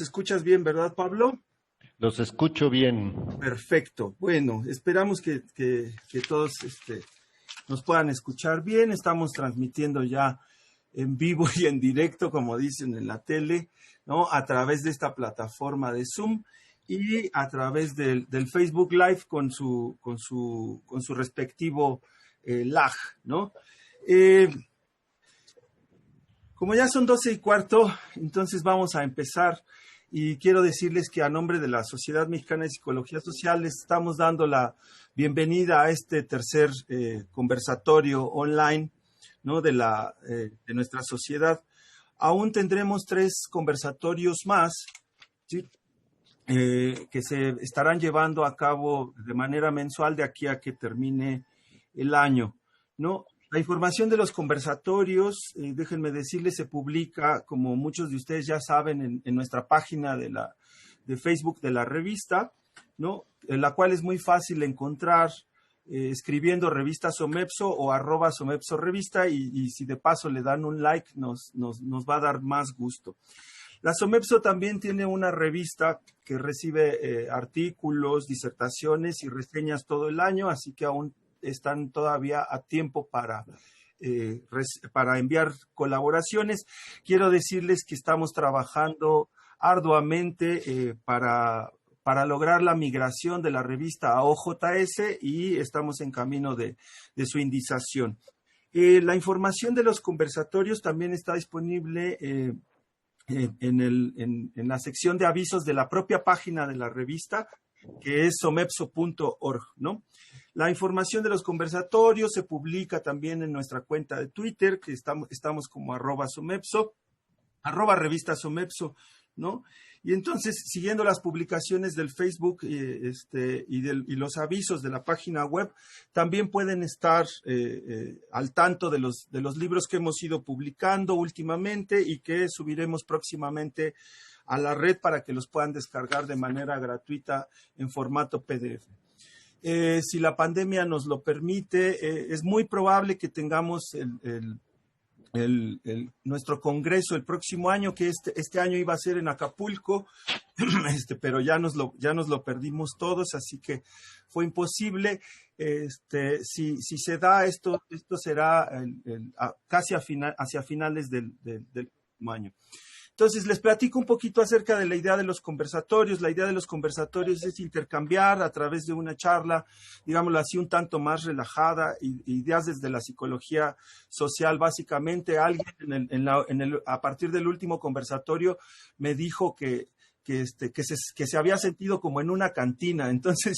¿Te escuchas bien, verdad, Pablo? Los escucho bien. Perfecto. Bueno, esperamos que todos nos puedan escuchar bien. Estamos transmitiendo ya en vivo y en directo, como dicen en la tele, ¿no? A través de esta plataforma de Zoom y a través del Facebook Live con su respectivo lag, ¿no? Eh, Como ya son 12:15, entonces vamos a empezar y quiero decirles que a nombre de la Sociedad Mexicana de Psicología Social les estamos dando la bienvenida a este tercer conversatorio online, ¿no? de nuestra sociedad. Aún tendremos 3 conversatorios más, ¿sí? Que se estarán llevando a cabo de manera mensual de aquí a que termine el año, ¿no? La información de los conversatorios, déjenme decirles, se publica, como muchos de ustedes ya saben, en nuestra página de Facebook de la revista, ¿no? En la cual es muy fácil encontrar escribiendo revista Somepso o @Somepso Revista y si de paso le dan un like nos va a dar más gusto. La Somepso también tiene una revista que recibe artículos, disertaciones y reseñas todo el año, así que aún están todavía a tiempo para enviar colaboraciones. Quiero decirles que estamos trabajando arduamente para lograr la migración de la revista a OJS y estamos en camino de su indización. La información de los conversatorios también está disponible en la sección de avisos de la propia página de la revista, que es somepso.org, ¿no? La información de los conversatorios se publica también en nuestra cuenta de Twitter, que estamos como @Somepso, @revista Somepso, ¿no? Y entonces, siguiendo las publicaciones del Facebook y los avisos de la página web, también pueden estar al tanto de los libros que hemos ido publicando últimamente y que subiremos próximamente a la red para que los puedan descargar de manera gratuita en formato PDF. Si la pandemia nos lo permite, es muy probable que tengamos nuestro congreso el próximo año, que este año iba a ser en Acapulco, pero ya nos lo perdimos todos, así que fue imposible. Si se da esto será casi hacia finales del próximo año. Entonces, les platico un poquito acerca de la idea de los conversatorios. La idea de los conversatorios es intercambiar a través de una charla, digámoslo así, un tanto más relajada, ideas desde la psicología social. Básicamente, alguien a partir del último conversatorio me dijo que se había sentido como en una cantina. Entonces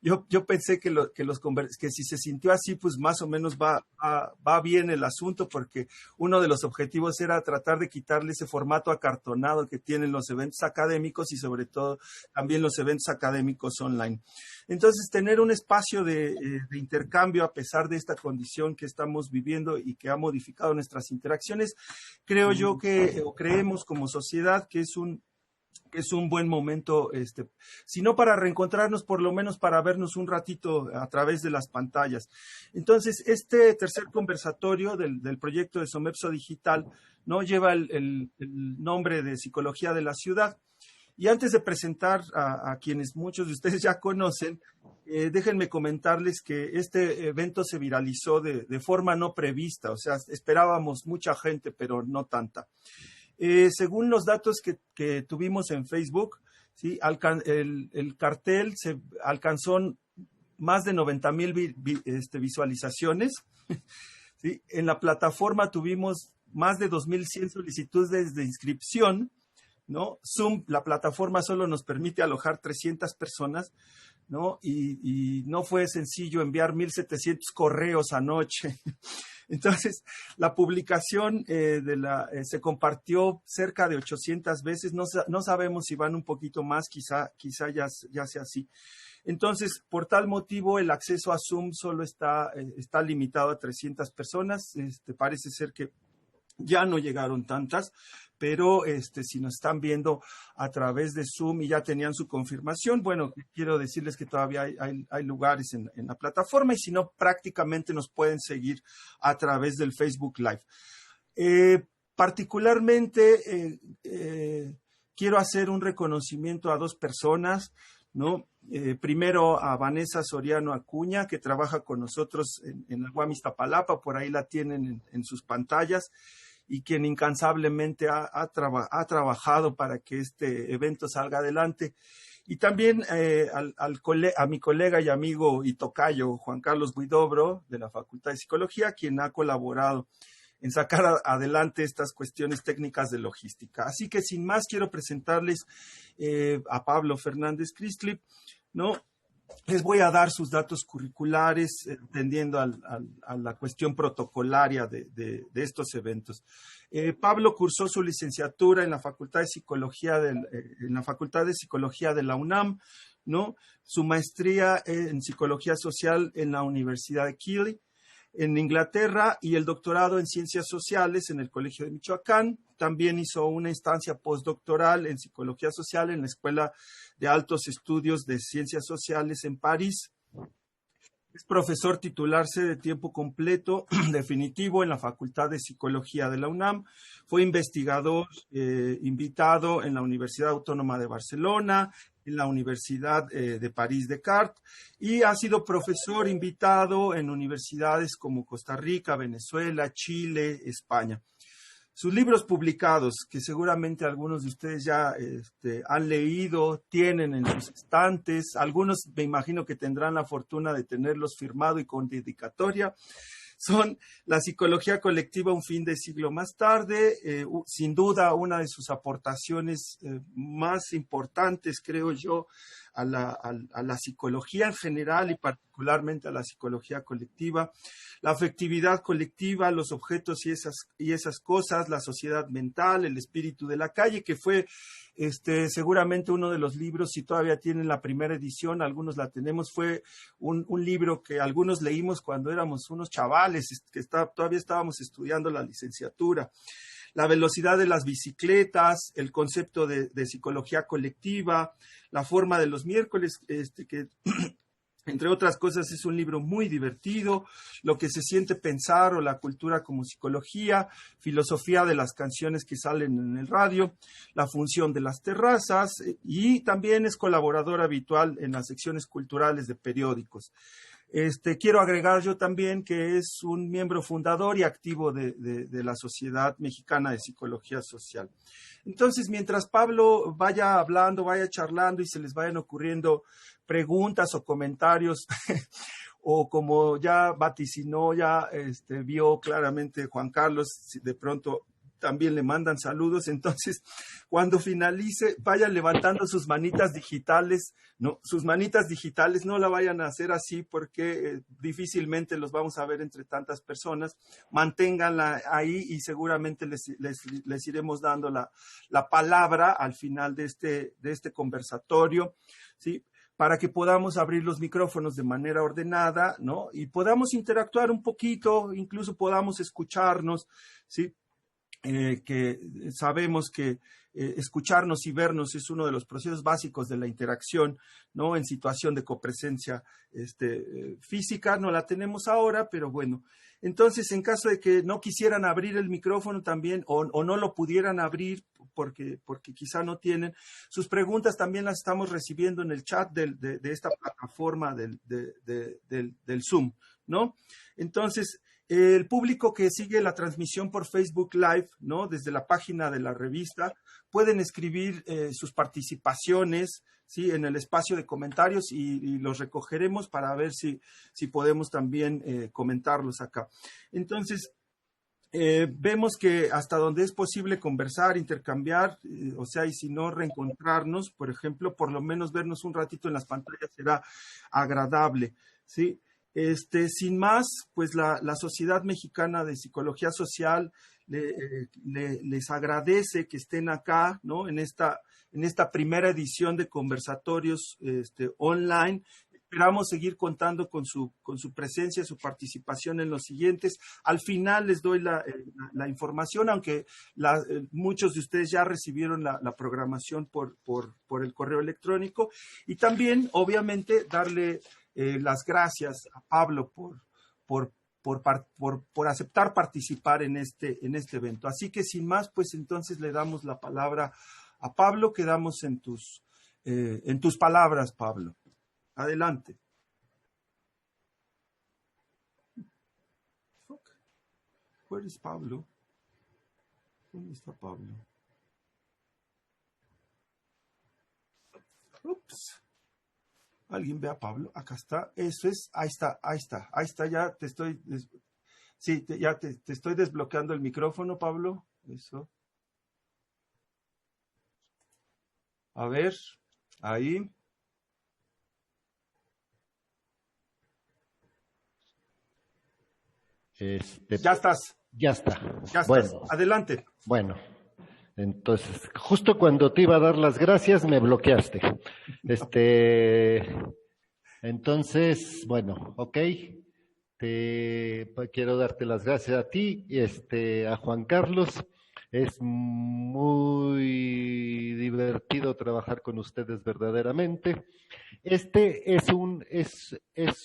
yo pensé que si se sintió así, pues más o menos va bien el asunto, porque uno de los objetivos era tratar de quitarle ese formato acartonado que tienen los eventos académicos y sobre todo también los eventos académicos online. Entonces, tener un espacio de intercambio a pesar de esta condición que estamos viviendo y que ha modificado nuestras interacciones, creo yo o creemos como sociedad que es un buen momento, si no para reencontrarnos, por lo menos para vernos un ratito a través de las pantallas. Entonces, este tercer conversatorio del proyecto de Somepso Digital, ¿no? Lleva el nombre de Psicología de la Ciudad. Y antes de presentar a quienes muchos de ustedes ya conocen, déjenme comentarles que este evento se viralizó de forma no prevista, o sea, esperábamos mucha gente, pero no tanta. Según los datos que tuvimos en Facebook, ¿sí? El cartel se alcanzó más de 90,000 visualizaciones. ¿Sí? En la plataforma tuvimos más de 2,100 solicitudes de inscripción, ¿no? Zoom, la plataforma solo nos permite alojar 300 personas, ¿no? Y no fue sencillo enviar 1,700 correos anoche. Entonces, la publicación se compartió cerca de 800 veces. No sabemos si van un poquito más, quizá ya sea así. Entonces, por tal motivo, el acceso a Zoom solo está limitado a 300 personas. Parece ser que ya no llegaron tantas, pero si nos están viendo a través de Zoom y ya tenían su confirmación, bueno, quiero decirles que todavía hay lugares en la plataforma y si no, prácticamente nos pueden seguir a través del Facebook Live. Particularmente, quiero hacer un reconocimiento a dos personas, ¿no? Primero a Vanessa Soriano Acuña, que trabaja con nosotros en la UAM Iztapalapa, por ahí la tienen en sus pantallas, y quien incansablemente ha trabajado para que este evento salga adelante. Y también a mi colega y amigo y tocayo, Juan Carlos Huidobro, de la Facultad de Psicología, quien ha colaborado en sacar adelante estas cuestiones técnicas de logística. Así que sin más quiero presentarles a Pablo Fernández Christlip, ¿no? Les voy a dar sus datos curriculares, tendiendo a la cuestión protocolaria de estos eventos. Pablo cursó su licenciatura en la Facultad de Psicología de la UNAM, ¿no? Su maestría en Psicología Social en la Universidad de Keele, en Inglaterra, y el doctorado en Ciencias Sociales en el Colegio de Michoacán. También hizo una instancia postdoctoral en Psicología Social en la Escuela de Altos Estudios de Ciencias Sociales en París. Es profesor titular de tiempo completo definitivo en la Facultad de Psicología de la UNAM. Fue investigador invitado en la Universidad Autónoma de Barcelona, en la Universidad de París-Descartes, y ha sido profesor invitado en universidades como Costa Rica, Venezuela, Chile, España. Sus libros publicados, que seguramente algunos de ustedes ya han leído, tienen en sus estantes, algunos me imagino que tendrán la fortuna de tenerlos firmado y con dedicatoria, son La psicología colectiva, un fin de siglo más tarde, sin duda una de sus aportaciones más importantes, creo yo, a la psicología en general y particularmente a la psicología colectiva. La afectividad colectiva, los objetos y esas cosas, la sociedad mental, el espíritu de la calle, que fue seguramente uno de los libros, si todavía tienen la primera edición, algunos la tenemos, fue un libro que algunos leímos cuando éramos unos chavales, que todavía estábamos estudiando la licenciatura. La velocidad de las bicicletas, el concepto de psicología colectiva, la forma de los miércoles, que entre otras cosas es un libro muy divertido, Lo que se siente pensar o la cultura como psicología, filosofía de las canciones que salen en el radio, la función de las terrazas, y también es colaborador habitual en las secciones culturales de periódicos. Quiero agregar yo también que es un miembro fundador y activo de la Sociedad Mexicana de Psicología Social. Entonces, mientras Pablo vaya hablando, vaya charlando y se les vayan ocurriendo preguntas o comentarios, o como ya vaticinó, ya vio claramente Juan Carlos, si de pronto también le mandan saludos, entonces cuando finalice vayan levantando sus manitas digitales, no, sus manitas digitales no la vayan a hacer así porque difícilmente los vamos a ver entre tantas personas, manténganla ahí y seguramente les iremos dando la palabra al final de este conversatorio, ¿sí? Para que podamos abrir los micrófonos de manera ordenada, ¿no? Y podamos interactuar un poquito, incluso podamos escucharnos, ¿sí? Que sabemos que escucharnos y vernos es uno de los procesos básicos de la interacción, ¿no? En situación de copresencia física, no la tenemos ahora, pero bueno. Entonces, en caso de que no quisieran abrir el micrófono también o no lo pudieran abrir porque quizá no tienen, sus preguntas también las estamos recibiendo en el chat de esta plataforma del Zoom, ¿no? Entonces, el público que sigue la transmisión por Facebook Live, ¿no? Desde la página de la revista, pueden escribir sus participaciones, ¿sí? En el espacio de comentarios y los recogeremos para ver si podemos también comentarlos acá. Entonces, vemos que hasta donde es posible conversar, intercambiar, o sea, y si no reencontrarnos, por ejemplo, por lo menos vernos un ratito en las pantallas será agradable, ¿sí? Sin más, pues la Sociedad Mexicana de Psicología Social les agradece que estén acá, ¿no? En esta primera edición de conversatorios online. Esperamos seguir contando con su presencia, su participación en los siguientes. Al final les doy la información, aunque muchos de ustedes ya recibieron la programación por el correo electrónico. Y también, obviamente, darle las gracias a Pablo por aceptar participar en este evento. Así que sin más, pues entonces le damos la palabra a Pablo. Quedamos en tus palabras, Pablo. Adelante. ¿Where is Pablo? ¿Dónde está Pablo? Ups. ¿Alguien ve a Pablo? Acá está. Eso es. Ahí está. Ya te estoy... Sí, ya te estoy desbloqueando el micrófono, Pablo. Eso. A ver. Ahí. Ya estás. Ya está. Ya estás. Bueno, adelante. Bueno, entonces, justo cuando te iba a dar las gracias, me bloqueaste. Entonces, bueno, ok. Quiero darte las gracias a ti, a Juan Carlos. Es muy divertido trabajar con ustedes verdaderamente. Este es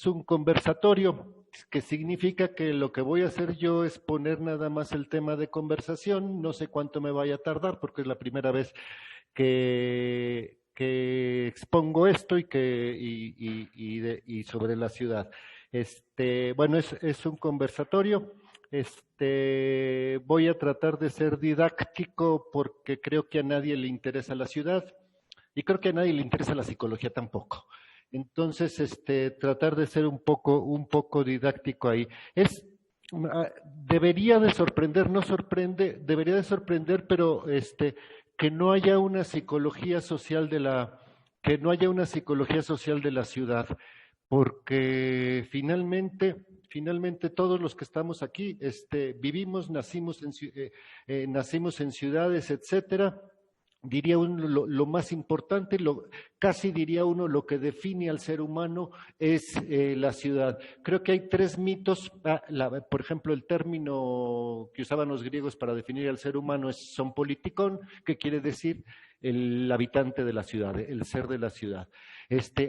un conversatorio, que significa que lo que voy a hacer yo es poner nada más el tema de conversación. No sé cuánto me vaya a tardar porque es la primera vez que expongo esto y sobre la ciudad. Bueno, es un conversatorio. Voy a tratar de ser didáctico porque creo que a nadie le interesa la ciudad y creo que a nadie le interesa la psicología tampoco. Entonces, tratar de ser un poco didáctico ahí. Debería de sorprender, no sorprende, debería de sorprender, pero que no haya una psicología social que no haya una psicología social de la ciudad, porque finalmente todos los que estamos aquí, vivimos, nacimos en ciudades, etcétera. Diría uno lo más importante, casi diría uno lo que define al ser humano es la ciudad. Creo que hay tres mitos. Por ejemplo, el término que usaban los griegos para definir al ser humano es son politikon, que quiere decir el habitante de la ciudad, el ser de la ciudad.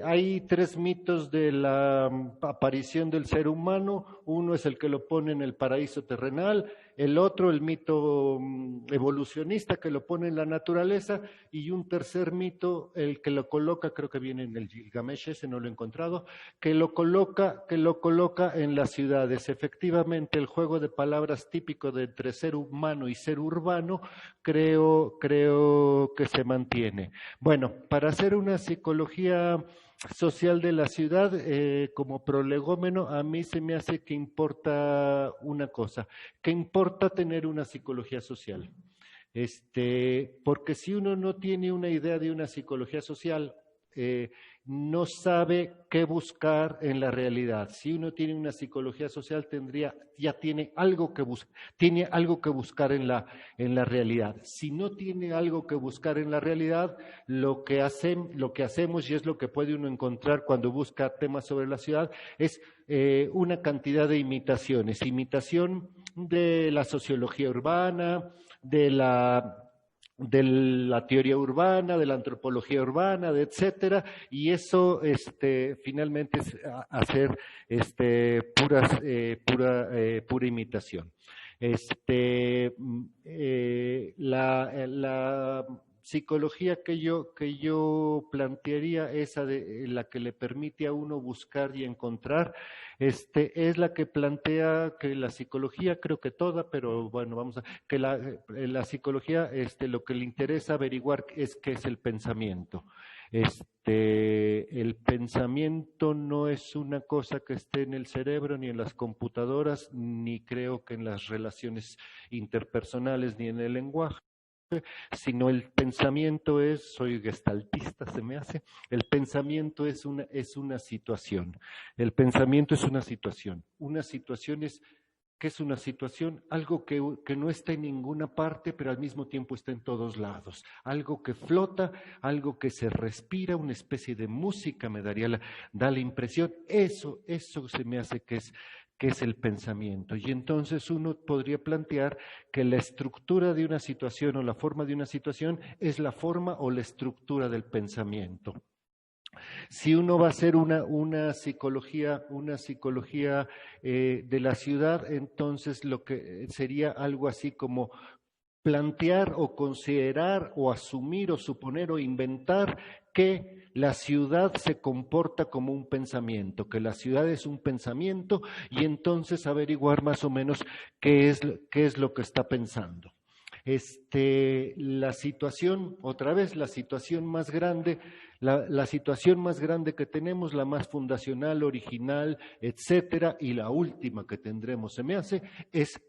Hay tres mitos de la aparición del ser humano. Uno es el que lo pone en el paraíso terrenal, el otro, el mito evolucionista, que lo pone en la naturaleza, y un tercer mito, el que lo coloca, creo que viene en el Gilgamesh, ese no lo he encontrado, que lo coloca en las ciudades. Efectivamente, el juego de palabras típico de entre ser humano y ser urbano, creo que se mantiene. Bueno, para hacer una psicología social de la ciudad, como prolegómeno, a mí se me hace que importa una cosa, que importa tener una psicología social. Porque si uno no tiene una idea de una psicología social, no sabe qué buscar en la realidad. Si uno tiene una psicología social, tiene algo que buscar en la realidad. Si no tiene algo que buscar en la realidad, lo que hacemos, y es lo que puede uno encontrar cuando busca temas sobre la ciudad, es una cantidad de imitaciones. Imitación de la sociología urbana, de la teoría urbana, de la antropología urbana, etcétera, y eso finalmente es hacer pura imitación. La psicología que yo plantearía, esa de la que le permite a uno buscar y encontrar, es la que plantea que la psicología, creo que toda, pero bueno, que la psicología, lo que le interesa averiguar es qué es el pensamiento. El pensamiento no es una cosa que esté en el cerebro ni en las computadoras, ni creo que en las relaciones interpersonales ni en el lenguaje, sino el pensamiento soy gestaltista, se me hace, el pensamiento es una situación. El pensamiento es una situación. Una situación ¿qué es una situación? Algo que no está en ninguna parte, pero al mismo tiempo está en todos lados. Algo que flota, algo que se respira, una especie de música, da la impresión. Eso se me hace que es el pensamiento. Y entonces uno podría plantear que la estructura de una situación o la forma de una situación es la forma o la estructura del pensamiento. Si uno va a hacer una psicología de la ciudad, entonces lo que sería algo así como plantear o considerar o asumir o suponer o inventar que la ciudad se comporta como un pensamiento, que la ciudad es un pensamiento y entonces averiguar más o menos qué es lo que está pensando. La situación, otra vez, la situación más grande, la situación más grande que tenemos, la más fundacional, original, etcétera, y la última que tendremos, se me hace, es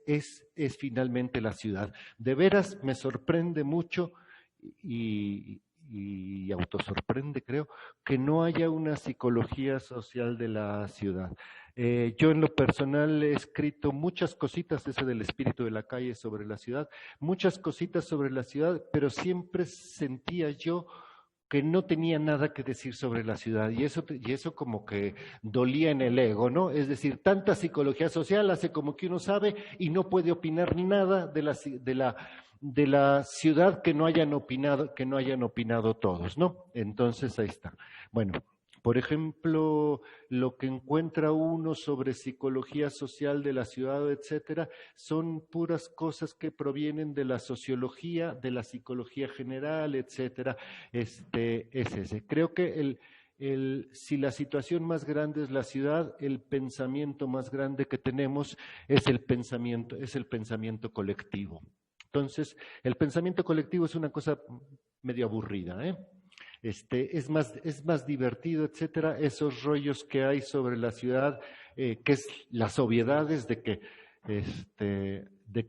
finalmente la ciudad. De veras me sorprende mucho y autosorprende, creo, que no haya una psicología social de la ciudad. Yo en lo personal he escrito muchas cositas, ese del espíritu de la calle sobre la ciudad, muchas cositas sobre la ciudad, pero siempre sentía yo que no tenía nada que decir sobre la ciudad y eso como que dolía en el ego, ¿no? Es decir, tanta psicología social hace como que uno sabe y no puede opinar nada de la ciudad que no hayan opinado todos, ¿no? Entonces ahí está. Bueno, por ejemplo, lo que encuentra uno sobre psicología social de la ciudad, etcétera, son puras cosas que provienen de la sociología, de la psicología general, etcétera. Es ese. Creo que si la situación más grande es la ciudad, el pensamiento más grande que tenemos es el pensamiento colectivo. Entonces, el pensamiento colectivo es una cosa medio aburrida, ¿eh? Es más divertido, etcétera, esos rollos que hay sobre la ciudad, que es las obviedades de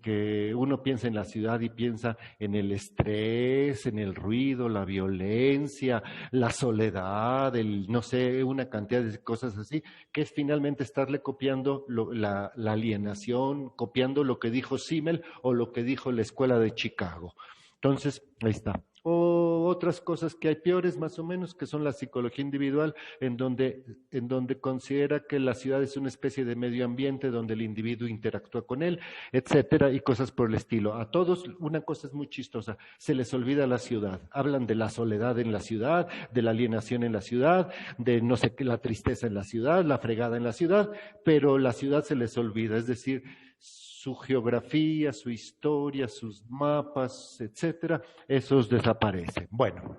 que uno piensa en la ciudad y piensa en el estrés, en el ruido, la violencia, la soledad, no sé, una cantidad de cosas así, que es finalmente estarle copiando la alienación, copiando lo que dijo Simmel o lo que dijo la escuela de Chicago. Entonces, ahí está. O otras cosas que hay peores, más o menos, que son la psicología individual, en donde considera que la ciudad es una especie de medio ambiente donde el individuo interactúa con él, etcétera, y cosas por el estilo. A todos, una cosa es muy chistosa, se les olvida la ciudad. Hablan de la soledad en la ciudad, de la alienación en la ciudad, de no sé qué, la tristeza en la ciudad, la fregada en la ciudad, pero la ciudad se les olvida, es decir, su geografía, su historia, sus mapas, etcétera, esos desaparecen. Bueno,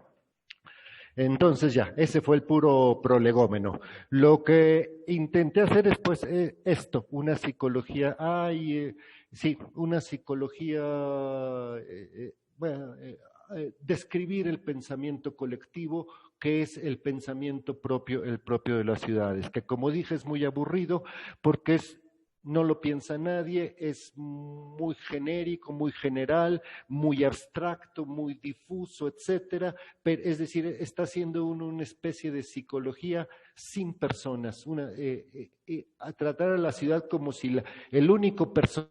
entonces ya, ese fue el puro prolegómeno. Lo que intenté hacer es pues esto, una psicología, sí, una psicología, describir el pensamiento colectivo, que es el pensamiento propio, el propio de las ciudades, que como dije es muy aburrido porque no lo piensa nadie, es muy genérico, muy general, muy abstracto, muy difuso, etcétera. Pero, es decir, está haciendo una especie de psicología sin personas, a tratar a la ciudad como si el único personaje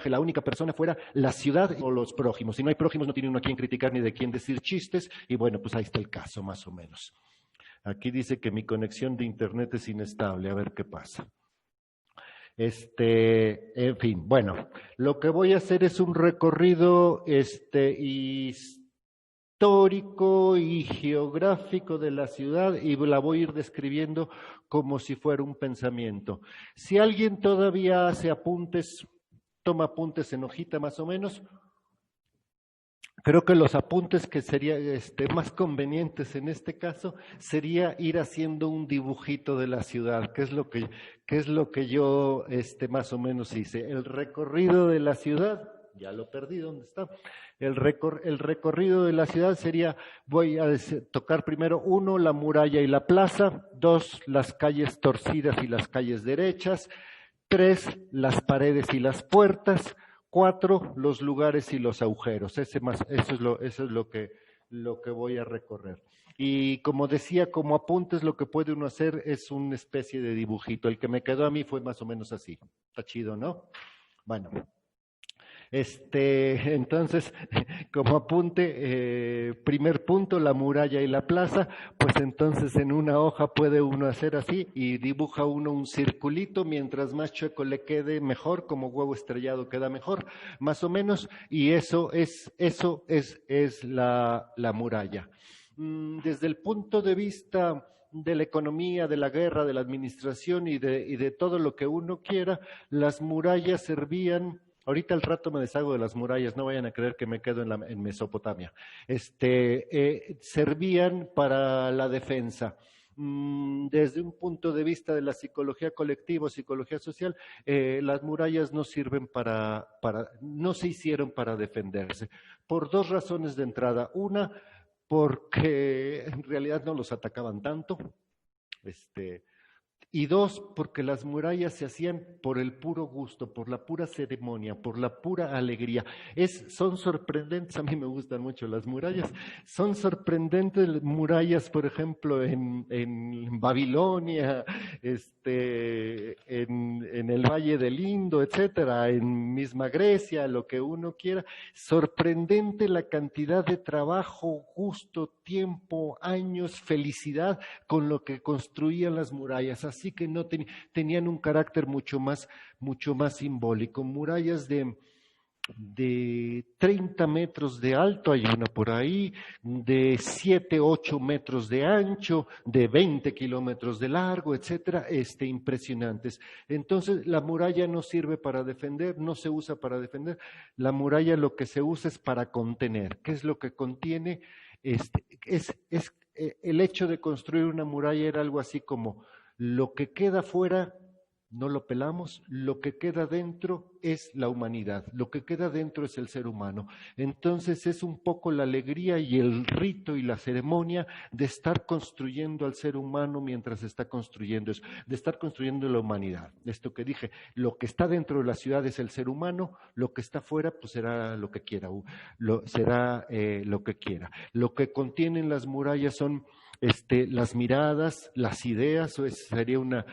la única persona fuera la ciudad o los prójimos. Si no hay prójimos, no tiene uno a quien criticar ni de quién decir chistes, y bueno, pues ahí está el caso, más o menos. Aquí dice que mi conexión de internet es inestable, a ver qué pasa. En fin, bueno, lo que voy a hacer es un recorrido histórico y geográfico de la ciudad y la voy a ir describiendo como si fuera un pensamiento. Si alguien todavía hace apuntes, toma apuntes en hojita más o menos, creo que los apuntes que serían más convenientes en este caso sería ir haciendo un dibujito de la ciudad, que es lo que yo más o menos hice. El recorrido de la ciudad, ya lo perdí, ¿dónde está? El recorrido de la ciudad sería, voy a tocar primero 1, la muralla y la plaza, 2, las calles torcidas y las calles derechas, 3, las paredes y las puertas, 4, los lugares y los agujeros. Eso es lo que voy a recorrer. Y como decía, como apuntes, lo que puede uno hacer es una especie de dibujito. El que me quedó a mí fue más o menos así. Está chido, ¿no? Bueno. Entonces, como apunte, primer punto, la muralla y la plaza, pues entonces en una hoja puede uno hacer así y dibuja uno un circulito, mientras más chueco le quede mejor, como huevo estrellado queda mejor, más o menos, y eso es la muralla. Desde el punto de vista de la economía, de la guerra, de la administración y de todo lo que uno quiera, las murallas servían. Ahorita al rato me deshago de las murallas, no vayan a creer que me quedo en Mesopotamia. Servían para la defensa. Desde un punto de vista de la psicología colectiva, psicología social, las murallas no sirven no se hicieron para defenderse, por dos razones de entrada. Una, porque en realidad no los atacaban tanto, y dos, porque las murallas se hacían por el puro gusto, por la pura ceremonia, por la pura alegría. Son sorprendentes, a mí me gustan mucho las murallas, son sorprendentes murallas, por ejemplo, en Babilonia, en el Valle del Indo, etcétera, en misma Grecia, lo que uno quiera. Sorprendente la cantidad de trabajo, gusto, tiempo, años, felicidad con lo que construían las murallas. Así que no tenían un carácter mucho más simbólico. Murallas de 30 metros de alto, hay una por ahí, de 7, 8 metros de ancho, de 20 kilómetros de largo, etcétera, impresionantes. Entonces, la muralla no sirve para defender, no se usa para defender. La muralla lo que se usa es para contener. ¿Qué es lo que contiene? El hecho de construir una muralla era algo así como: lo que queda fuera no lo pelamos, lo que queda dentro es la humanidad, lo que queda dentro es el ser humano. Entonces es un poco la alegría y el rito y la ceremonia de estar construyendo al ser humano mientras está construyendo eso, de estar construyendo la humanidad. Esto que dije, lo que está dentro de la ciudad es el ser humano, lo que está fuera pues será lo que quiera, lo que quiera. Lo que contienen las murallas son las miradas, las ideas, sería un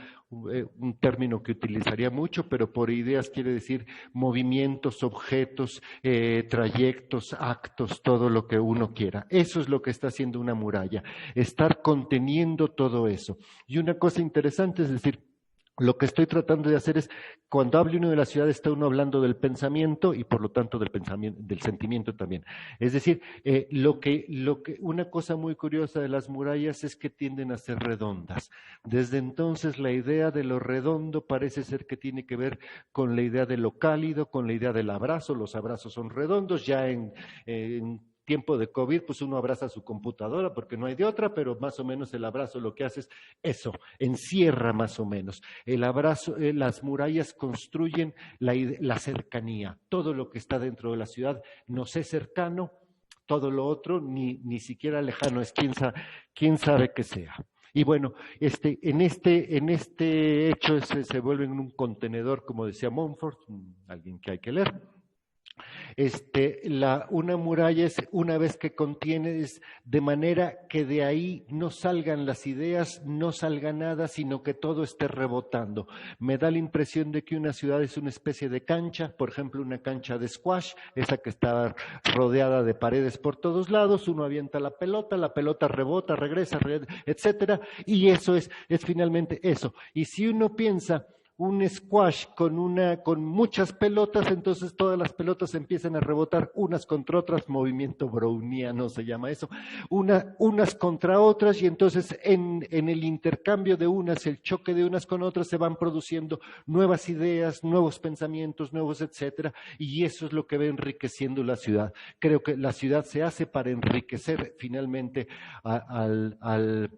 término que utilizaría mucho, pero por ideas quiere decir movimientos, objetos, trayectos, actos, todo lo que uno quiera. Eso es lo que está haciendo una muralla, estar conteniendo todo eso. Y una cosa interesante es decir, lo que estoy tratando de hacer es, cuando hable uno de la ciudad, está uno hablando del pensamiento y por lo tanto del pensamiento, del sentimiento también. Es decir, una cosa muy curiosa de las murallas es que tienden a ser redondas. Desde entonces la idea de lo redondo parece ser que tiene que ver con la idea de lo cálido, con la idea del abrazo. Los abrazos son redondos, ya en tiempo de COVID, pues uno abraza su computadora porque no hay de otra, pero más o menos el abrazo lo que hace es eso, encierra más o menos. El abrazo, las murallas construyen la cercanía. Todo lo que está dentro de la ciudad nos es cercano, todo lo otro ni siquiera lejano es, quién sabe qué sea. Y bueno, en este hecho se vuelve en un contenedor, como decía Montfort, alguien que hay que leer. Una muralla es, una vez que contiene, es de manera que de ahí no salgan las ideas, no salga nada, sino que todo esté rebotando. Me da la impresión de que una ciudad es una especie de cancha, por ejemplo, una cancha de squash, esa que está rodeada de paredes por todos lados, uno avienta la pelota rebota, regresa, etcétera, y eso es finalmente eso. Y si uno piensa un squash con muchas pelotas, entonces todas las pelotas empiezan a rebotar unas contra otras, movimiento browniano se llama eso, unas contra otras, y entonces en el intercambio de unas, el choque de unas con otras, se van produciendo nuevas ideas, nuevos pensamientos, nuevos etcétera, y eso es lo que va enriqueciendo la ciudad. Creo que la ciudad se hace para enriquecer finalmente al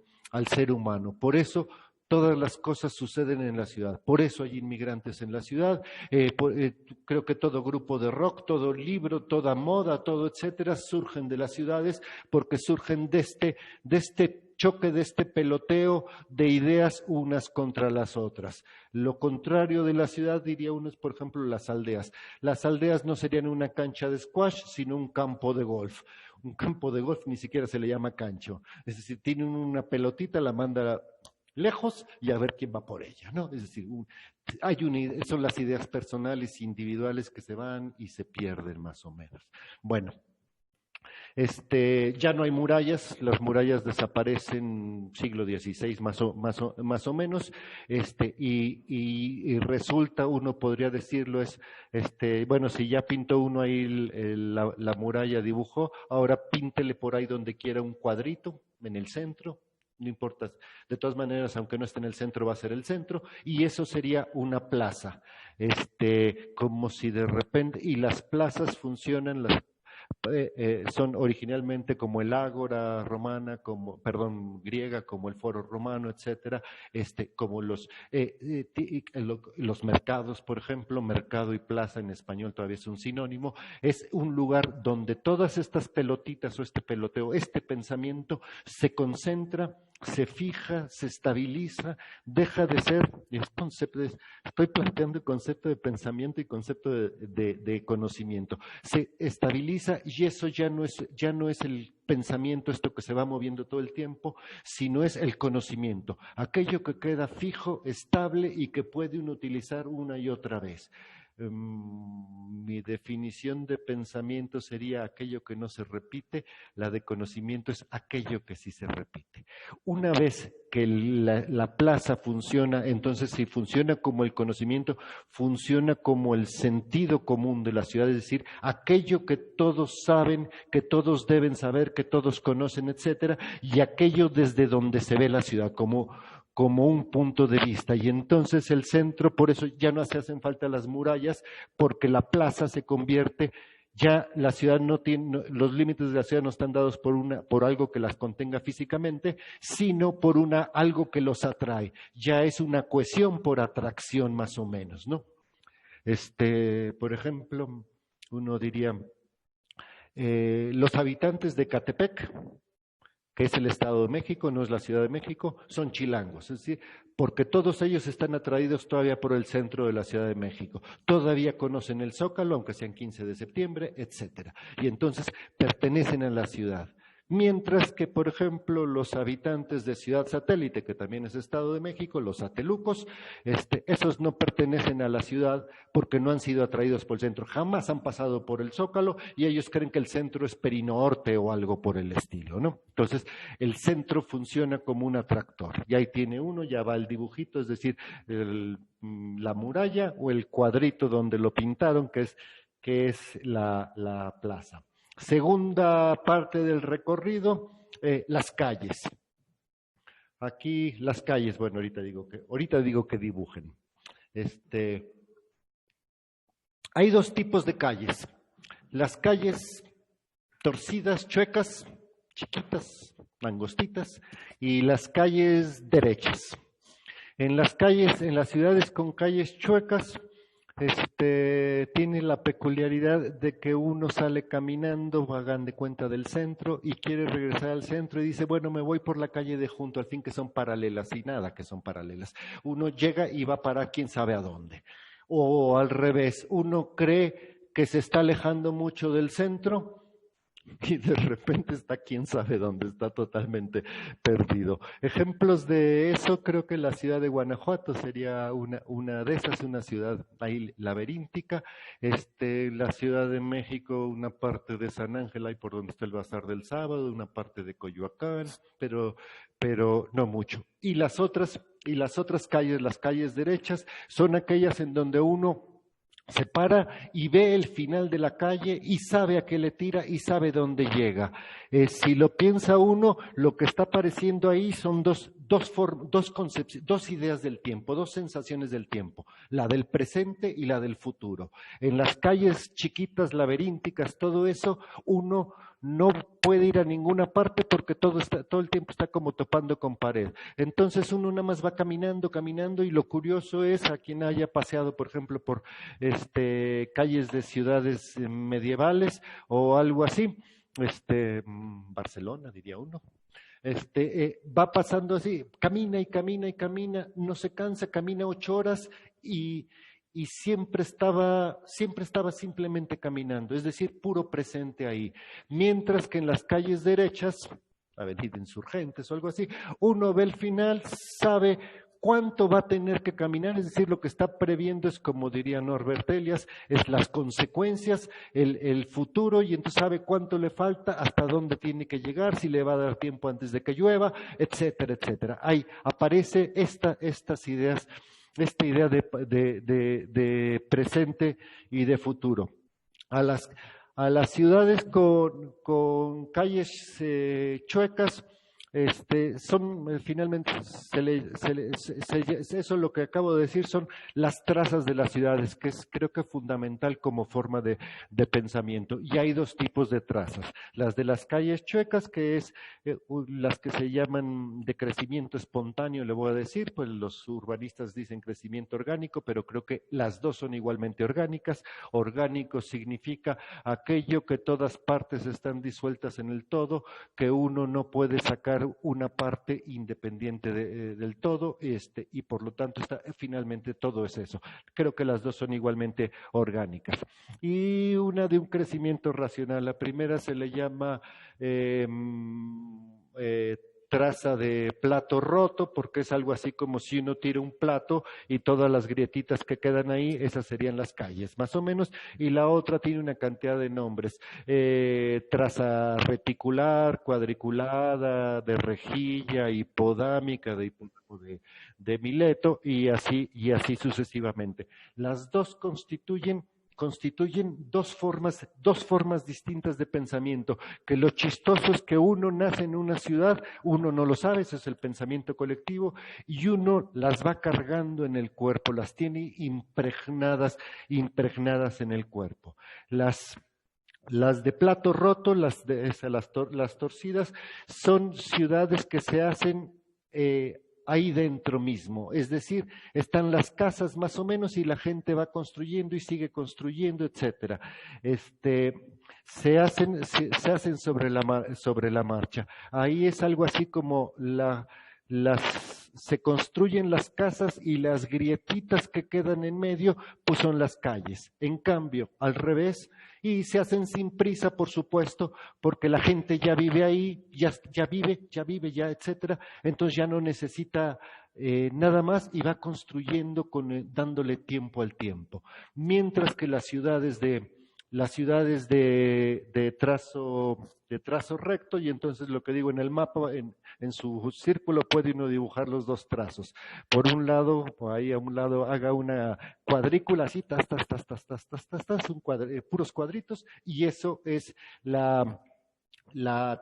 ser humano. Por eso todas las cosas suceden en la ciudad, por eso hay inmigrantes en la ciudad. Creo que todo grupo de rock, todo libro, toda moda, todo etcétera, surgen de las ciudades porque surgen de este choque, de este peloteo de ideas unas contra las otras. Lo contrario de la ciudad, diría uno, es por ejemplo las aldeas. Las aldeas no serían una cancha de squash, sino un campo de golf. Un campo de golf ni siquiera se le llama cancho, es decir, tienen una pelotita, la manda lejos y a ver quién va por ella, ¿no? Es decir, son las ideas personales, individuales que se van y se pierden más o menos. Bueno, ya no hay murallas, las murallas desaparecen siglo XVI más o menos, y resulta, uno podría decirlo, bueno, si ya pintó uno ahí la muralla, dibujó, ahora píntele por ahí donde quiera un cuadrito en el centro, no importa, de todas maneras, aunque no esté en el centro, va a ser el centro, y eso sería una plaza, como si de repente, y las plazas funcionan, son originalmente como el ágora romana, griega, como el foro romano, etcétera, como los mercados, por ejemplo, mercado y plaza en español todavía es un sinónimo, es un lugar donde todas estas pelotitas o peloteo, pensamiento se concentra, se fija, se estabiliza, deja de ser, estoy planteando el concepto de pensamiento y concepto de conocimiento, se estabiliza y eso ya no es el pensamiento, esto que se va moviendo todo el tiempo, sino es el conocimiento, aquello que queda fijo, estable y que puede uno utilizar una y otra vez. Mi definición de pensamiento sería aquello que no se repite, la de conocimiento es aquello que sí se repite. Una vez que la plaza funciona, entonces si funciona como el conocimiento, funciona como el sentido común de la ciudad, es decir, aquello que todos saben, que todos deben saber, que todos conocen, etcétera, y aquello desde donde se ve la ciudad, como un punto de vista, y entonces el centro, por eso ya no se hacen falta las murallas, porque la plaza se convierte, ya la ciudad no tiene, los límites de la ciudad no están dados por algo que las contenga físicamente, sino por algo que los atrae, ya es una cohesión por atracción más o menos, ¿no? Por ejemplo, uno diría, los habitantes de Catepec, que es el Estado de México, no es la Ciudad de México, son chilangos, es decir, porque todos ellos están atraídos todavía por el centro de la Ciudad de México, todavía conocen el Zócalo, aunque sean 15 de septiembre, etcétera, y entonces pertenecen a la ciudad. Mientras que, por ejemplo, los habitantes de Ciudad Satélite, que también es Estado de México, los satelucos, esos no pertenecen a la ciudad porque no han sido atraídos por el centro, jamás han pasado por el Zócalo y ellos creen que el centro es Perinorte o algo por el estilo, ¿no? Entonces, el centro funciona como un atractor y ahí tiene uno, ya va el dibujito, es decir, la muralla o el cuadrito donde lo pintaron, que es la plaza. Segunda parte del recorrido, las calles. Aquí las calles, bueno, ahorita digo que dibujen. Hay dos tipos de calles. Las calles torcidas, chuecas, chiquitas, angostitas, y las calles derechas. En las ciudades con calles chuecas, tiene la peculiaridad de que uno sale caminando, hagan de cuenta del centro, y quiere regresar al centro y dice, bueno, me voy por la calle de junto, al fin que son paralelas, y nada que son paralelas. Uno llega y va para quién sabe a dónde. O al revés, uno cree que se está alejando mucho del centro, y de repente está quién sabe dónde, está totalmente perdido. Ejemplos de eso, creo que la ciudad de Guanajuato sería una de esas, una ciudad ahí laberíntica. La Ciudad de México, una parte de San Ángel, ahí por donde está el Bazar del Sábado, una parte de Coyoacán, pero no mucho. Y las otras calles, las calles derechas, son aquellas en donde uno se para y ve el final de la calle y sabe a qué le tira y sabe dónde llega. Si lo piensa uno, lo que está apareciendo ahí son dos concepciones, dos ideas del tiempo, dos sensaciones del tiempo, la del presente y la del futuro. En las calles chiquitas, laberínticas, todo eso, uno no puede ir a ninguna parte porque todo el tiempo está como topando con pared. Entonces uno nada más va caminando, y lo curioso es, a quien haya paseado, por ejemplo, por calles de ciudades medievales o algo así, Barcelona diría uno, va pasando así, camina y camina y camina, no se cansa, camina 8 horas y siempre estaba simplemente caminando, es decir, puro presente ahí. Mientras que en las calles derechas, Avenida Insurgentes o algo así, uno ve el final, sabe cuánto va a tener que caminar, es decir, lo que está previendo es, como diría Norbert Elias, es las consecuencias, el futuro, y entonces sabe cuánto le falta, hasta dónde tiene que llegar, si le va a dar tiempo antes de que llueva, etcétera, etcétera. Ahí aparece estas ideas, esta idea de presente y de futuro. A las ciudades con calles chuecas, son finalmente, eso lo que acabo de decir son las trazas de las ciudades, que es creo que fundamental como forma de pensamiento. Y hay dos tipos de trazas, las de las calles chuecas, que es las que se llaman de crecimiento espontáneo, le voy a decir, pues los urbanistas dicen crecimiento orgánico, pero creo que las dos son igualmente orgánicas. Orgánico significa aquello que todas partes están disueltas en el todo, que uno no puede sacar una parte independiente del todo, y por lo tanto finalmente todo es eso. Creo que las dos son igualmente orgánicas. Y una de un crecimiento racional. La primera se le llama traza de plato roto, porque es algo así como si uno tira un plato y todas las grietitas que quedan ahí, esas serían las calles, más o menos. Y la otra tiene una cantidad de nombres, traza reticular, cuadriculada, de rejilla, hipodámica, de Mileto, y así sucesivamente. Las dos constituyen dos formas distintas de pensamiento, que lo chistoso es que uno nace en una ciudad, uno no lo sabe, ese es el pensamiento colectivo, y uno las va cargando en el cuerpo, las tiene impregnadas en el cuerpo. Las de plato roto, las torcidas, son ciudades que se hacen ahí dentro mismo, es decir, están las casas más o menos y la gente va construyendo y sigue construyendo, etcétera. Se hacen sobre la marcha. Ahí es algo así como se construyen las casas y las grietitas que quedan en medio, pues son las calles. En cambio, al revés, y se hacen sin prisa, por supuesto, porque la gente ya vive ahí, ya vive, etcétera, entonces ya no necesita nada más y va construyendo dándole tiempo al tiempo. Mientras que las ciudades de trazo recto, y entonces lo que digo en el mapa, en su círculo puede uno dibujar los dos trazos. Por un lado, ahí a un lado haga una cuadrícula así, puros cuadritos, y eso es la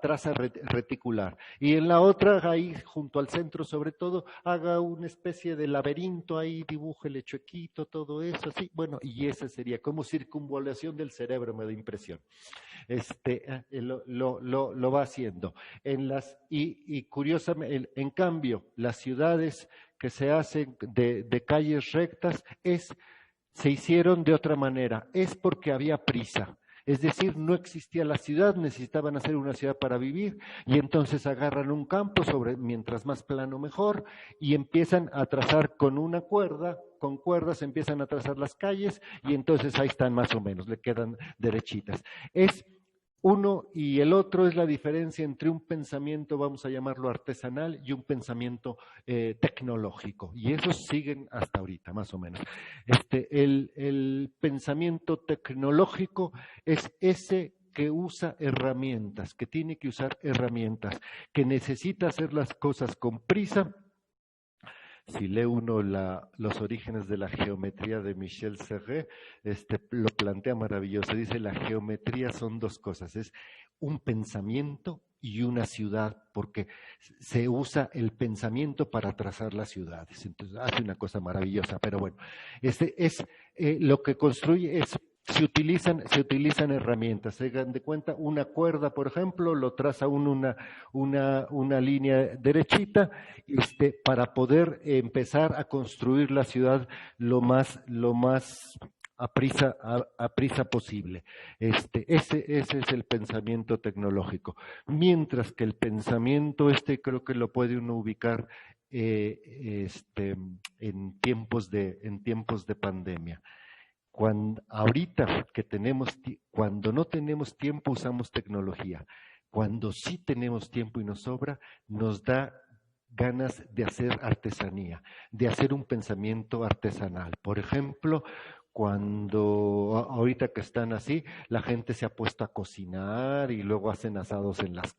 traza reticular. Y en la otra, ahí junto al centro sobre todo, haga una especie de laberinto ahí, dibújele chuequito, todo eso, así. Bueno, y esa sería como circunvalación del cerebro, me da impresión. Lo va haciendo. Y curiosamente, en cambio, las ciudades que se hacen de calles rectas se hicieron de otra manera. Es porque había prisa. Es decir, no existía la ciudad, necesitaban hacer una ciudad para vivir, y entonces agarran un campo mientras más plano mejor, y empiezan a trazar con cuerdas empiezan a trazar las calles, y entonces ahí están más o menos, le quedan derechitas. Uno y el otro es la diferencia entre un pensamiento, vamos a llamarlo artesanal, y un pensamiento tecnológico. Y esos siguen hasta ahorita, más o menos. El pensamiento tecnológico es ese que usa herramientas, que tiene que usar herramientas, que necesita hacer las cosas con prisa. Si lee uno los orígenes de la geometría de Michel Serret, lo plantea maravilloso. Dice, la geometría son dos cosas, es un pensamiento y una ciudad, porque se usa el pensamiento para trazar las ciudades. Entonces hace una cosa maravillosa, pero bueno, lo que construye es... Se utilizan herramientas. Se dan de cuenta, una cuerda, por ejemplo, lo traza una línea derechita, para poder empezar a construir la ciudad lo más a prisa posible. Ese es el pensamiento tecnológico. Mientras que el pensamiento creo que lo puede uno ubicar en tiempos de pandemia. Cuando no tenemos tiempo usamos tecnología. cuando sí tenemos tiempo y nos sobra, nos da ganas de hacer artesanía, de hacer un pensamiento artesanal. Por ejemplo, cuando ahorita que están así, la gente se ha puesto a cocinar y luego hacen asados en las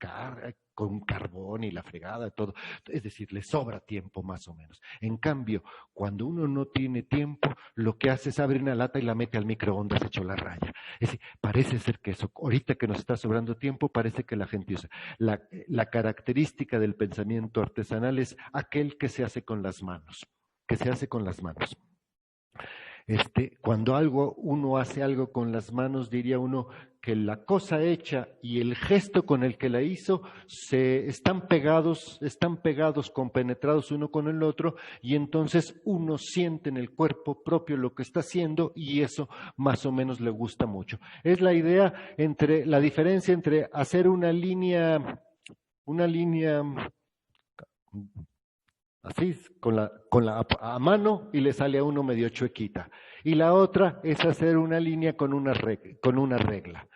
con carbón y la fregada, todo. Es decir, le sobra tiempo más o menos. En cambio, cuando uno no tiene tiempo, lo que hace es abrir una lata y la mete al microondas hecho la raya. Es decir, parece ser que eso, ahorita que nos está sobrando tiempo, parece que la gente usa. La característica del pensamiento artesanal es aquel que se hace con las manos, que se hace con las manos. Cuando uno hace algo con las manos, diría uno que la cosa hecha y el gesto con el que la hizo están pegados, compenetrados uno con el otro, y entonces uno siente en el cuerpo propio lo que está haciendo y eso más o menos le gusta mucho. Es la idea la diferencia entre hacer una línea así, a mano y le sale a uno medio chuequita. Y la otra es hacer una línea con una regla.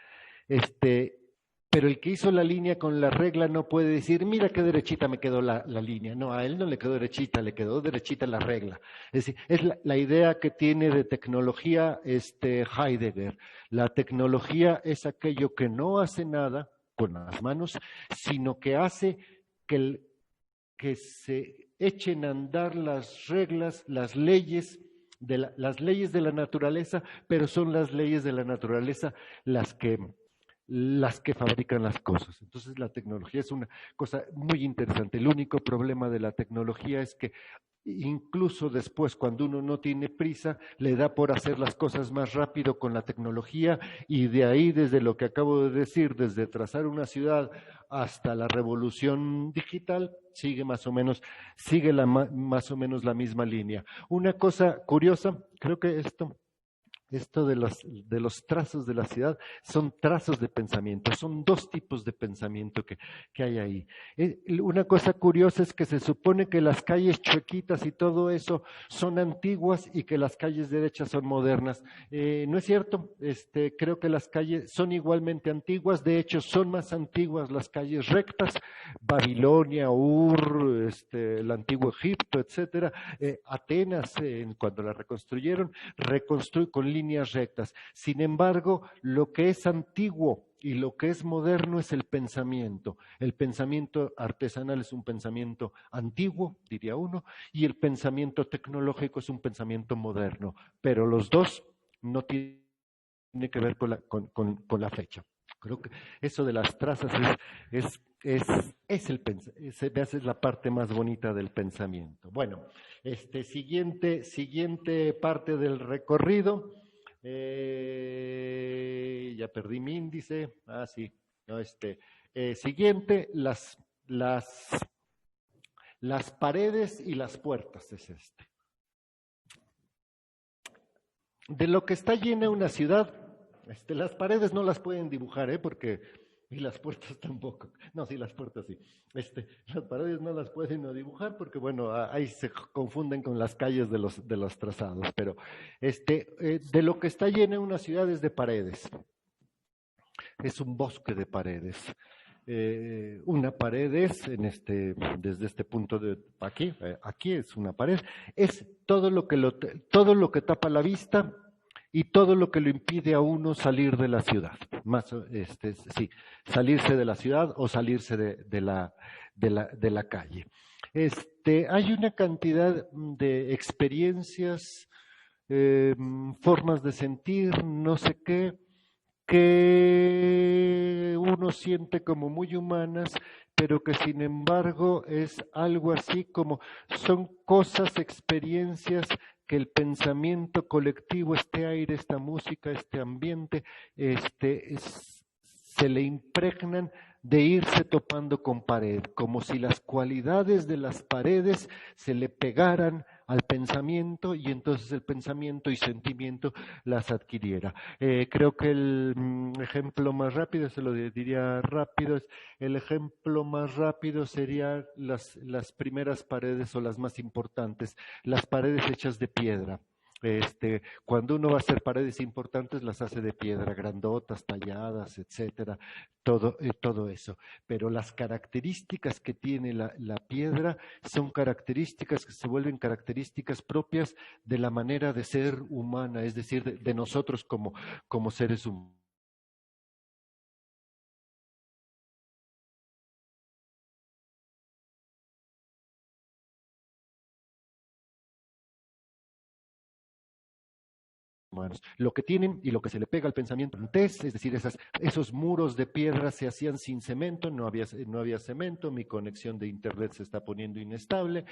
Pero el que hizo la línea con la regla no puede decir, mira qué derechita me quedó la línea. No, a él no le quedó derechita, le quedó derechita la regla. Es decir, es la idea que tiene de tecnología Heidegger. La tecnología es aquello que no hace nada con las manos, sino que hace que se echen a andar las reglas, las leyes de la naturaleza, pero son las leyes de la naturaleza las que fabrican las cosas. Entonces la tecnología es una cosa muy interesante. El único problema de la tecnología es que incluso después, cuando uno no tiene prisa, le da por hacer las cosas más rápido con la tecnología, y de ahí, desde lo que acabo de decir, desde trazar una ciudad hasta la revolución digital, sigue más o menos la misma línea. Una cosa curiosa, creo que esto de los trazos de la ciudad son trazos de pensamiento, son dos tipos de pensamiento que hay ahí. Una cosa curiosa es que se supone que las calles chuequitas y todo eso son antiguas y que las calles derechas son modernas. No es cierto, creo que las calles son igualmente antiguas, de hecho son más antiguas las calles rectas, Babilonia, Ur, el antiguo Egipto, etcétera, Atenas, cuando la reconstruyeron con líneas rectas. Sin embargo, lo que es antiguo y lo que es moderno es el pensamiento. El pensamiento artesanal es un pensamiento antiguo, diría uno, y el pensamiento tecnológico es un pensamiento moderno, pero los dos no tienen que ver con la fecha. Creo que eso de las trazas es la parte más bonita del pensamiento. Bueno, siguiente parte del recorrido. Ya perdí mi índice. Sí. No, siguiente, las paredes y las puertas es De lo que está llena una ciudad, las paredes no las pueden dibujar, y las puertas tampoco. No, sí, las puertas sí. Las paredes no las pueden dibujar porque, bueno, ahí se confunden con las calles de los trazados. Pero de lo que está llena una ciudad es de paredes. Es un bosque de paredes. Una pared es, desde este punto de aquí es una pared, es todo lo que tapa la vista y todo lo que lo impide a uno salir de la ciudad, salirse de la ciudad o salirse de la calle. Hay una cantidad de experiencias, formas de sentir, no sé qué, que uno siente como muy humanas, pero que sin embargo es algo así como son cosas, experiencias que el pensamiento colectivo, este aire, esta música, este ambiente, se le impregnan de irse topando con pared, como si las cualidades de las paredes se le pegaran al pensamiento y entonces el pensamiento y sentimiento las adquiriera. Creo que el ejemplo más rápido, se lo diría rápido, el ejemplo más rápido serían las primeras paredes o las más importantes, las paredes hechas de piedra. Cuando uno va a hacer paredes importantes, las hace de piedra, grandotas, talladas, etcétera, todo eso. Pero las características que tiene la piedra son características que se vuelven características propias de la manera de ser humana, es decir, de nosotros como seres humanos. Humanos. Lo que tienen y lo que se le pega al pensamiento antes, es decir, esos muros de piedra se hacían sin cemento, no había cemento, mi conexión de internet se está poniendo inestable,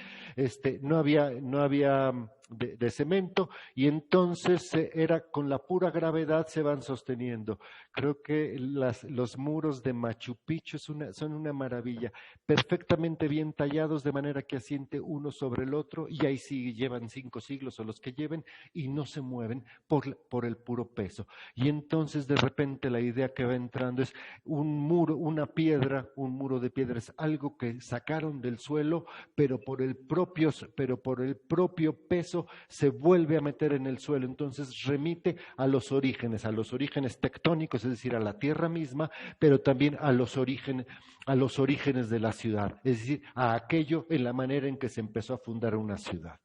no había de cemento, y entonces era con la pura gravedad se van sosteniendo. Creo que los muros de Machu Picchu son una maravilla, perfectamente bien tallados de manera que asiente uno sobre el otro, y ahí sí llevan 5 siglos o los que lleven y no se mueven por el puro peso. Y entonces de repente la idea que va entrando es un muro, una piedra, un muro de piedra es algo que sacaron del suelo, pero por el propio peso se vuelve a meter en el suelo. Entonces remite a los orígenes tectónicos, es decir, a la tierra misma, pero también a los orígenes de la ciudad, es decir, a aquello en la manera en que se empezó a fundar una ciudad.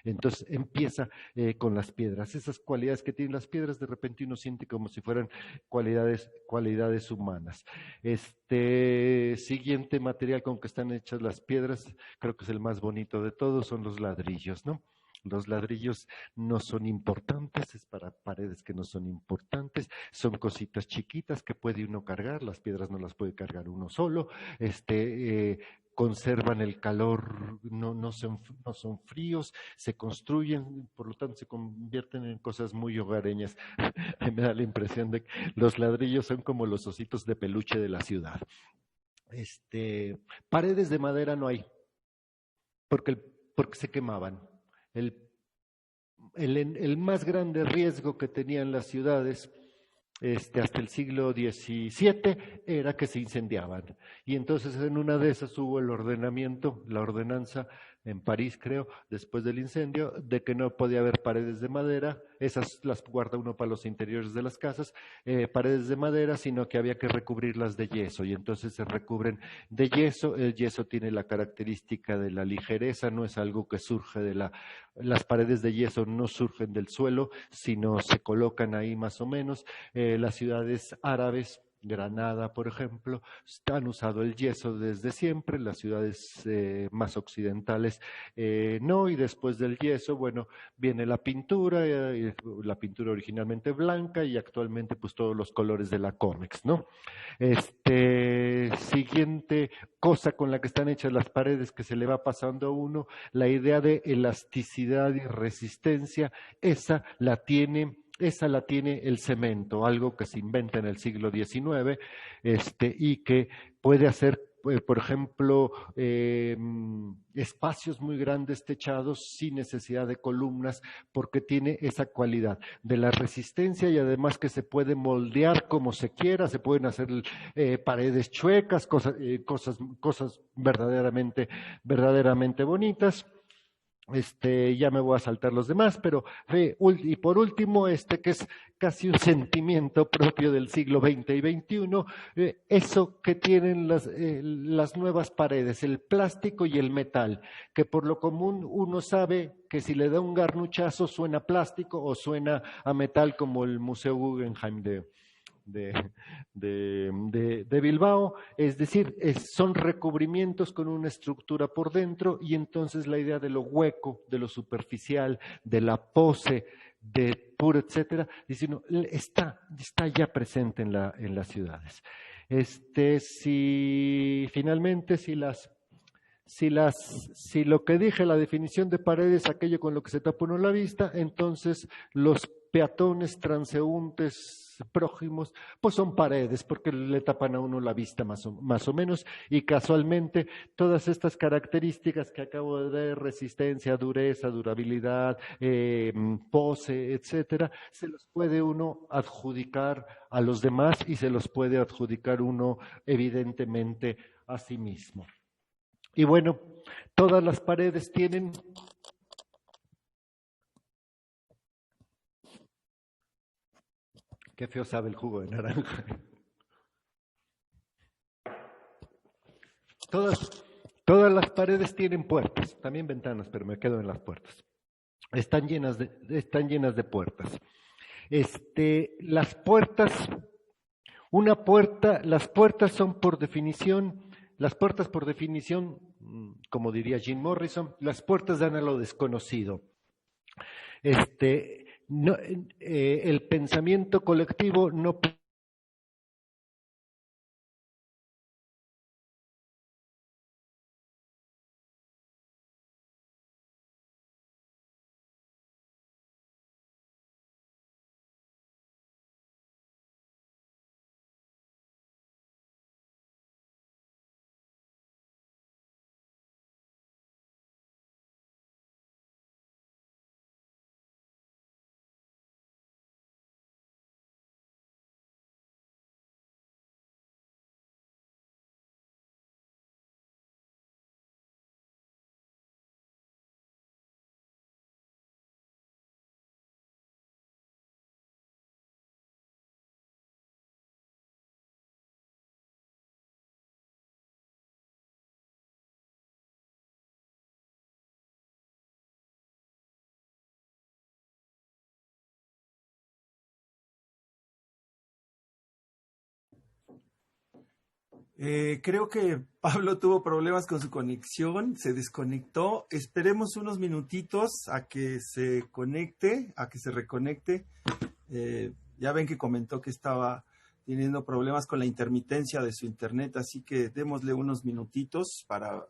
Entonces empieza con las piedras. Esas cualidades que tienen las piedras, de repente uno siente como si fueran cualidades humanas. Siguiente material con que están hechas las piedras, creo que es el más bonito de todos, son los ladrillos, ¿no? Los ladrillos no son importantes, es para paredes que no son importantes, son cositas chiquitas que puede uno cargar, las piedras no las puede cargar uno solo, conservan el calor, no son fríos, se construyen, por lo tanto se convierten en cosas muy hogareñas. Me da la impresión de que los ladrillos son como los ositos de peluche de la ciudad. Paredes de madera no hay, porque se quemaban. El más grande riesgo que tenían las ciudades hasta el siglo XVII era que se incendiaban. Y entonces en una de esas hubo el ordenamiento, la ordenanza en París, creo, después del incendio, de que no podía haber paredes de madera, esas las guarda uno para los interiores de las casas, paredes de madera, sino que había que recubrirlas de yeso, y entonces se recubren de yeso. El yeso tiene la característica de la ligereza, no es algo que surge las paredes de yeso no surgen del suelo, sino se colocan ahí más o menos. Las ciudades árabes, Granada, por ejemplo, han usado el yeso desde siempre, las ciudades más occidentales no, y después del yeso, bueno, viene la pintura originalmente blanca y actualmente pues todos los colores de la Comex, ¿no? Siguiente cosa con la que están hechas las paredes que se le va pasando a uno, la idea de elasticidad y resistencia, esa la tiene el cemento, algo que se inventa en el siglo XIX, y que puede hacer, por ejemplo, espacios muy grandes techados sin necesidad de columnas, porque tiene esa cualidad de la resistencia, y además que se puede moldear como se quiera, se pueden hacer paredes chuecas, cosas verdaderamente bonitas. Ya me voy a saltar los demás, pero y por último, que es casi un sentimiento propio del siglo XX y XXI, eso que tienen las nuevas paredes, el plástico y el metal, que por lo común uno sabe que si le da un garnuchazo suena a plástico o suena a metal, como el Museo Guggenheim de Bilbao, es decir, son recubrimientos con una estructura por dentro, y entonces la idea de lo hueco, de lo superficial, de la pose, de puro, etcétera, dice uno, está ya presente en las ciudades. Finalmente, si lo que dije, la definición de pared es aquello con lo que se tapa uno la vista, entonces los peatones, transeúntes, prójimos, pues son paredes, porque le tapan a uno la vista más o menos, y casualmente todas estas características que acabo de dar, resistencia, dureza, durabilidad, pose, etcétera, se los puede uno adjudicar a los demás, y se los puede adjudicar uno evidentemente a sí mismo. Y bueno, todas las paredes tienen Qué feo sabe el jugo de naranja. Todas las paredes tienen puertas, también ventanas, pero me quedo en las puertas. Están llenas de puertas. Las puertas son las puertas por definición, como diría Jim Morrison, las puertas dan a lo desconocido. El pensamiento colectivo no Creo que Pablo tuvo problemas con su conexión, se desconectó. Esperemos unos minutitos a que se conecte, a que se reconecte. Ya ven que comentó que estaba teniendo problemas con la intermitencia de su internet, así que démosle unos minutitos para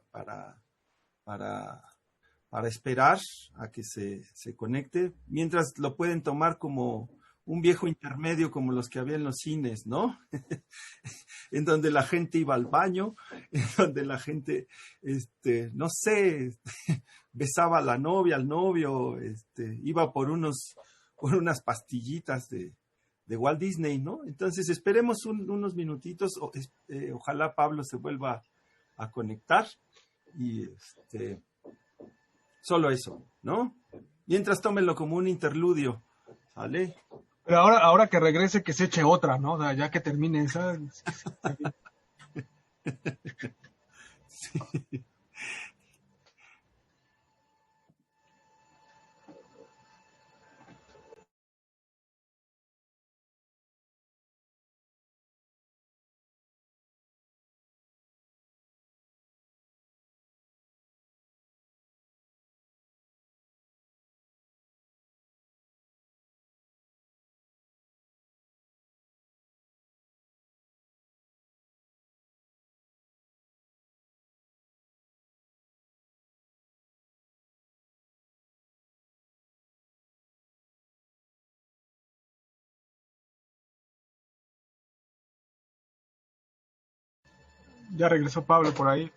esperar a que se conecte. Mientras lo pueden tomar como un viejo intermedio como los que había en los cines, ¿no? En donde la gente iba al baño, en donde la gente, no sé, besaba a la novia, al novio, iba por unas pastillitas de Walt Disney, ¿no? Entonces esperemos unos minutitos, ojalá Pablo se vuelva a conectar y solo eso, ¿no? Mientras tómenlo como un interludio, ¿sale? Pero ahora que regrese, que se eche otra, ¿no? O sea, ya que termine esa. Sí. Ya regresó Pablo por ahí.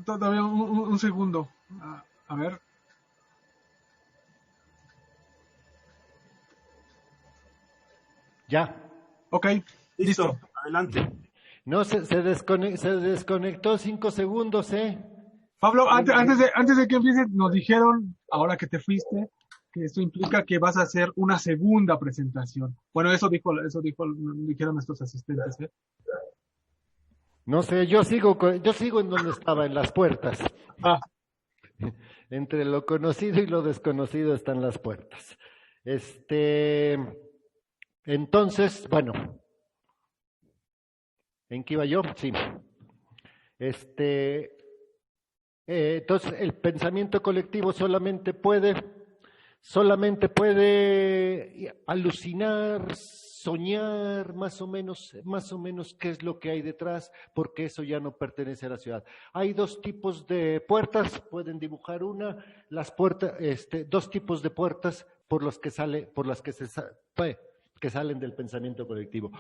Todavía un segundo. A ver. Ya. Ok, listo. Adelante. No, se desconectó 5 segundos, Pablo, antes de que empieces, nos dijeron, ahora que te fuiste, que esto implica que vas a hacer una segunda presentación. Bueno, dijeron nuestros asistentes, ¿eh? No sé, yo sigo en donde estaba, en las puertas. Ah, Entre lo conocido y lo desconocido están las puertas. Entonces, bueno, ¿en qué iba yo? Sí. Entonces, el pensamiento colectivo solamente puede alucinar, soñar más o menos qué es lo que hay detrás, porque eso ya no pertenece a la ciudad. Hay dos tipos de puertas, pueden dibujar dos tipos de puertas que salen del pensamiento colectivo.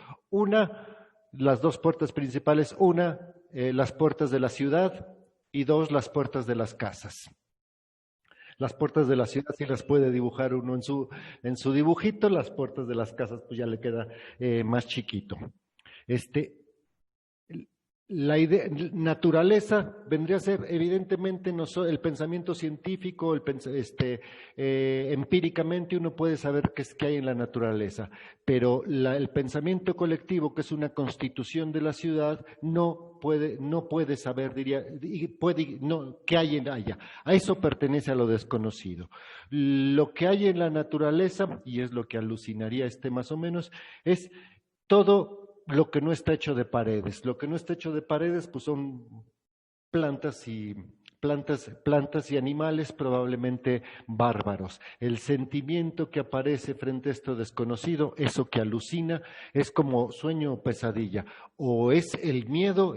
Las dos puertas principales, las puertas de la ciudad, y dos, las puertas de las casas. Las puertas de la ciudad sí las puede dibujar uno en su dibujito, las puertas de las casas pues ya le queda más chiquito. La idea, naturaleza vendría a ser evidentemente no el pensamiento científico, empíricamente uno puede saber qué es que hay en la naturaleza, pero el pensamiento colectivo, que es una constitución de la ciudad, no puede saber, qué hay en ella. A eso pertenece a lo desconocido. Lo que hay en la naturaleza, y es lo que alucinaría más o menos, es todo lo que no está hecho de paredes. Lo que no está hecho de paredes, pues son plantas y animales probablemente bárbaros. El sentimiento que aparece frente a esto desconocido, eso que alucina, es como sueño o pesadilla. O es el miedo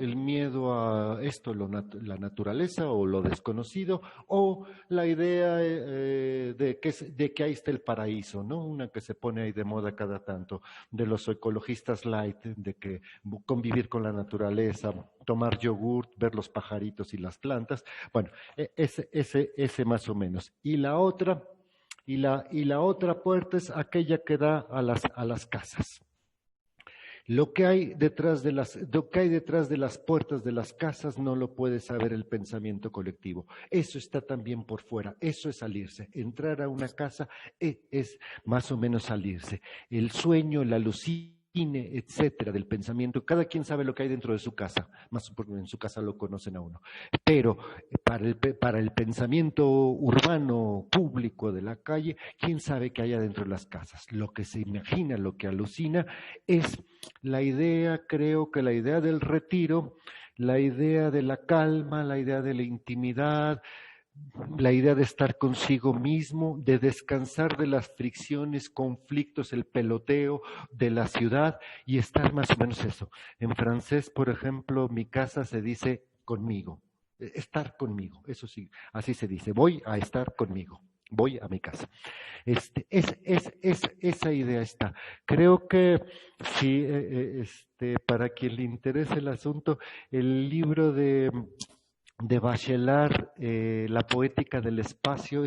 a esto, la naturaleza o lo desconocido, o la idea de que ahí está el paraíso, ¿no? Una que se pone ahí de moda cada tanto, de los ecologistas light, de que convivir con la naturaleza, tomar yogurt, ver los pajaritos y las plantas. Bueno, ese más o menos. Y la otra puerta es aquella que da a las casas. Lo que hay detrás de las puertas de las casas no lo puede saber el pensamiento colectivo. Eso está también por fuera, eso es salirse. Entrar a una casa es más o menos salirse. El sueño, la alucinación, etcétera, del pensamiento. Cada quien sabe lo que hay dentro de su casa, más porque en su casa lo conocen a uno. Pero para el pensamiento urbano, público de la calle, ¿quién sabe qué hay dentro de las casas? Lo que se imagina, lo que alucina es la idea, creo que la idea del retiro, la idea de la calma, la idea de la intimidad, la idea de estar consigo mismo, de descansar de las fricciones, conflictos, el peloteo de la ciudad y estar más o menos eso. En francés, por ejemplo, mi casa se dice conmigo, estar conmigo, eso sí, así se dice, voy a estar conmigo. Voy a mi casa. Esa idea está. Creo que sí, para quien le interese el asunto, el libro de Bachelard, La poética del espacio,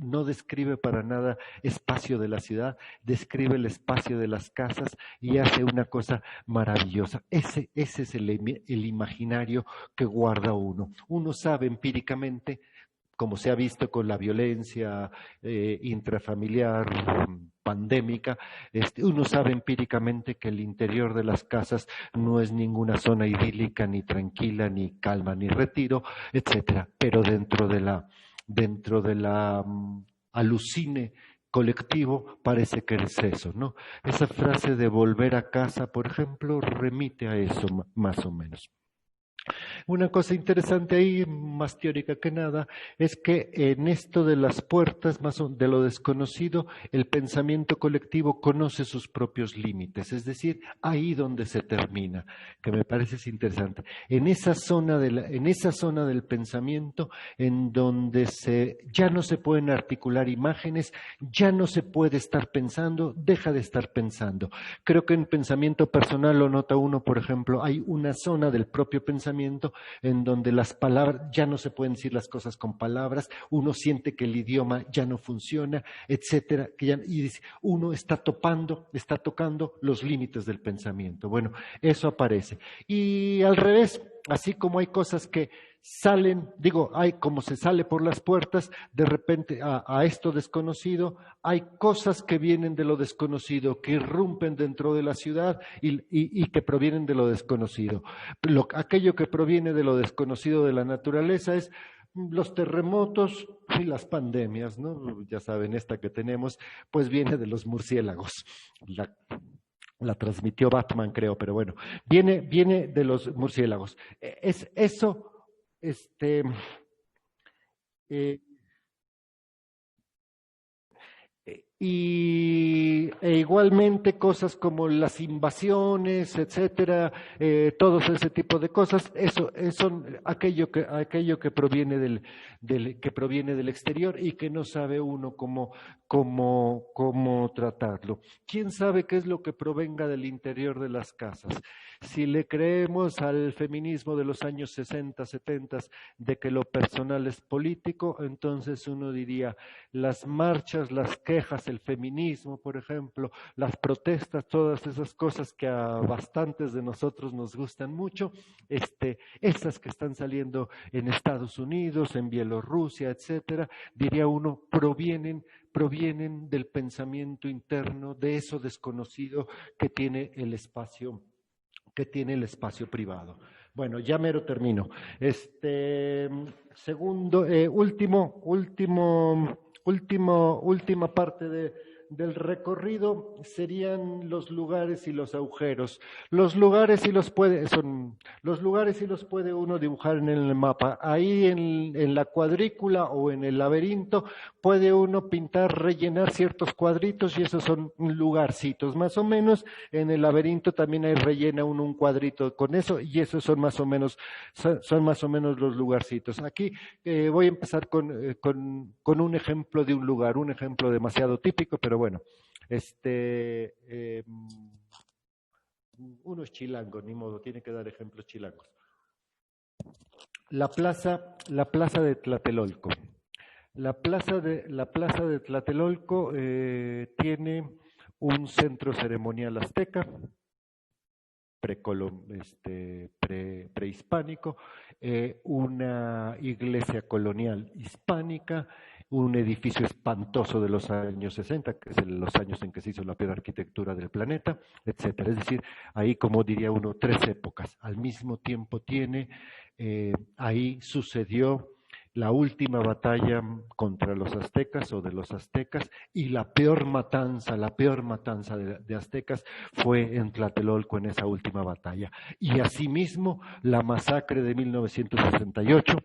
no describe para nada espacio de la ciudad, describe el espacio de las casas y hace una cosa maravillosa. Ese es el imaginario que guarda uno. Uno sabe empíricamente, como se ha visto con la violencia intrafamiliar, pandémica, uno sabe empíricamente que el interior de las casas no es ninguna zona idílica, ni tranquila, ni calma, ni retiro, etcétera. Pero dentro de la alucine colectivo parece que es eso, ¿no? Esa frase de volver a casa, por ejemplo, remite a eso más o menos. Una cosa interesante ahí, más teórica que nada, es que en esto de las puertas, más de lo desconocido, el pensamiento colectivo conoce sus propios límites, es decir, ahí donde se termina, que me parece interesante. En esa zona del pensamiento, en donde ya no se pueden articular imágenes, ya no se puede estar pensando, deja de estar pensando. Creo que en pensamiento personal lo nota uno, por ejemplo, hay una zona del propio pensamiento en donde las palabras, ya no se pueden decir las cosas con palabras, uno siente que el idioma ya no funciona, etcétera, y dice, uno está tocando los límites del pensamiento. Bueno, eso aparece. Y al revés, así como hay cosas que salen, como se sale por las puertas, de repente a esto desconocido, hay cosas que vienen de lo desconocido, que irrumpen dentro de la ciudad y que provienen de lo desconocido. Aquello que proviene de lo desconocido de la naturaleza es los terremotos y las pandemias, ¿no? Ya saben, esta que tenemos, pues viene de los murciélagos. La transmitió Batman, creo, pero bueno, viene de los murciélagos. Es eso. E igualmente cosas como las invasiones, etcétera, todo ese tipo de cosas, eso son aquello que proviene del exterior y que no sabe uno cómo tratarlo. ¿Quién sabe qué es lo que provenga del interior de las casas? Si le creemos al feminismo de los años 60, 70, de que lo personal es político, entonces uno diría, las marchas, las quejas aztecas, el feminismo, por ejemplo, las protestas, todas esas cosas que a bastantes de nosotros nos gustan mucho, esas que están saliendo en Estados Unidos, en Bielorrusia, etcétera, diría uno, provienen del pensamiento interno, de eso desconocido que tiene el espacio privado. Bueno, ya mero termino. Última parte del recorrido serían los lugares y los agujeros. Los lugares sí los puede uno dibujar en el mapa. Ahí en la cuadrícula o en el laberinto puede uno pintar, rellenar ciertos cuadritos y esos son lugarcitos. Más o menos en el laberinto también hay rellena uno un cuadrito con eso y esos son más o menos los lugarcitos. Aquí voy a empezar con un ejemplo de un lugar, un ejemplo demasiado típico, pero bueno, uno es chilango, ni modo, tiene que dar ejemplos chilangos. La plaza de Tlatelolco. La plaza de Tlatelolco tiene un centro ceremonial azteca, prehispánico, una iglesia colonial hispánica, un edificio espantoso de los años 60, que es los años en que se hizo la peor arquitectura del planeta, etcétera. Es decir, ahí, como diría uno, 3 épocas. Al mismo tiempo tiene, ahí sucedió la última batalla contra los aztecas o de los aztecas, y la peor matanza de aztecas fue en Tlatelolco en esa última batalla. Y asimismo, la masacre de 1968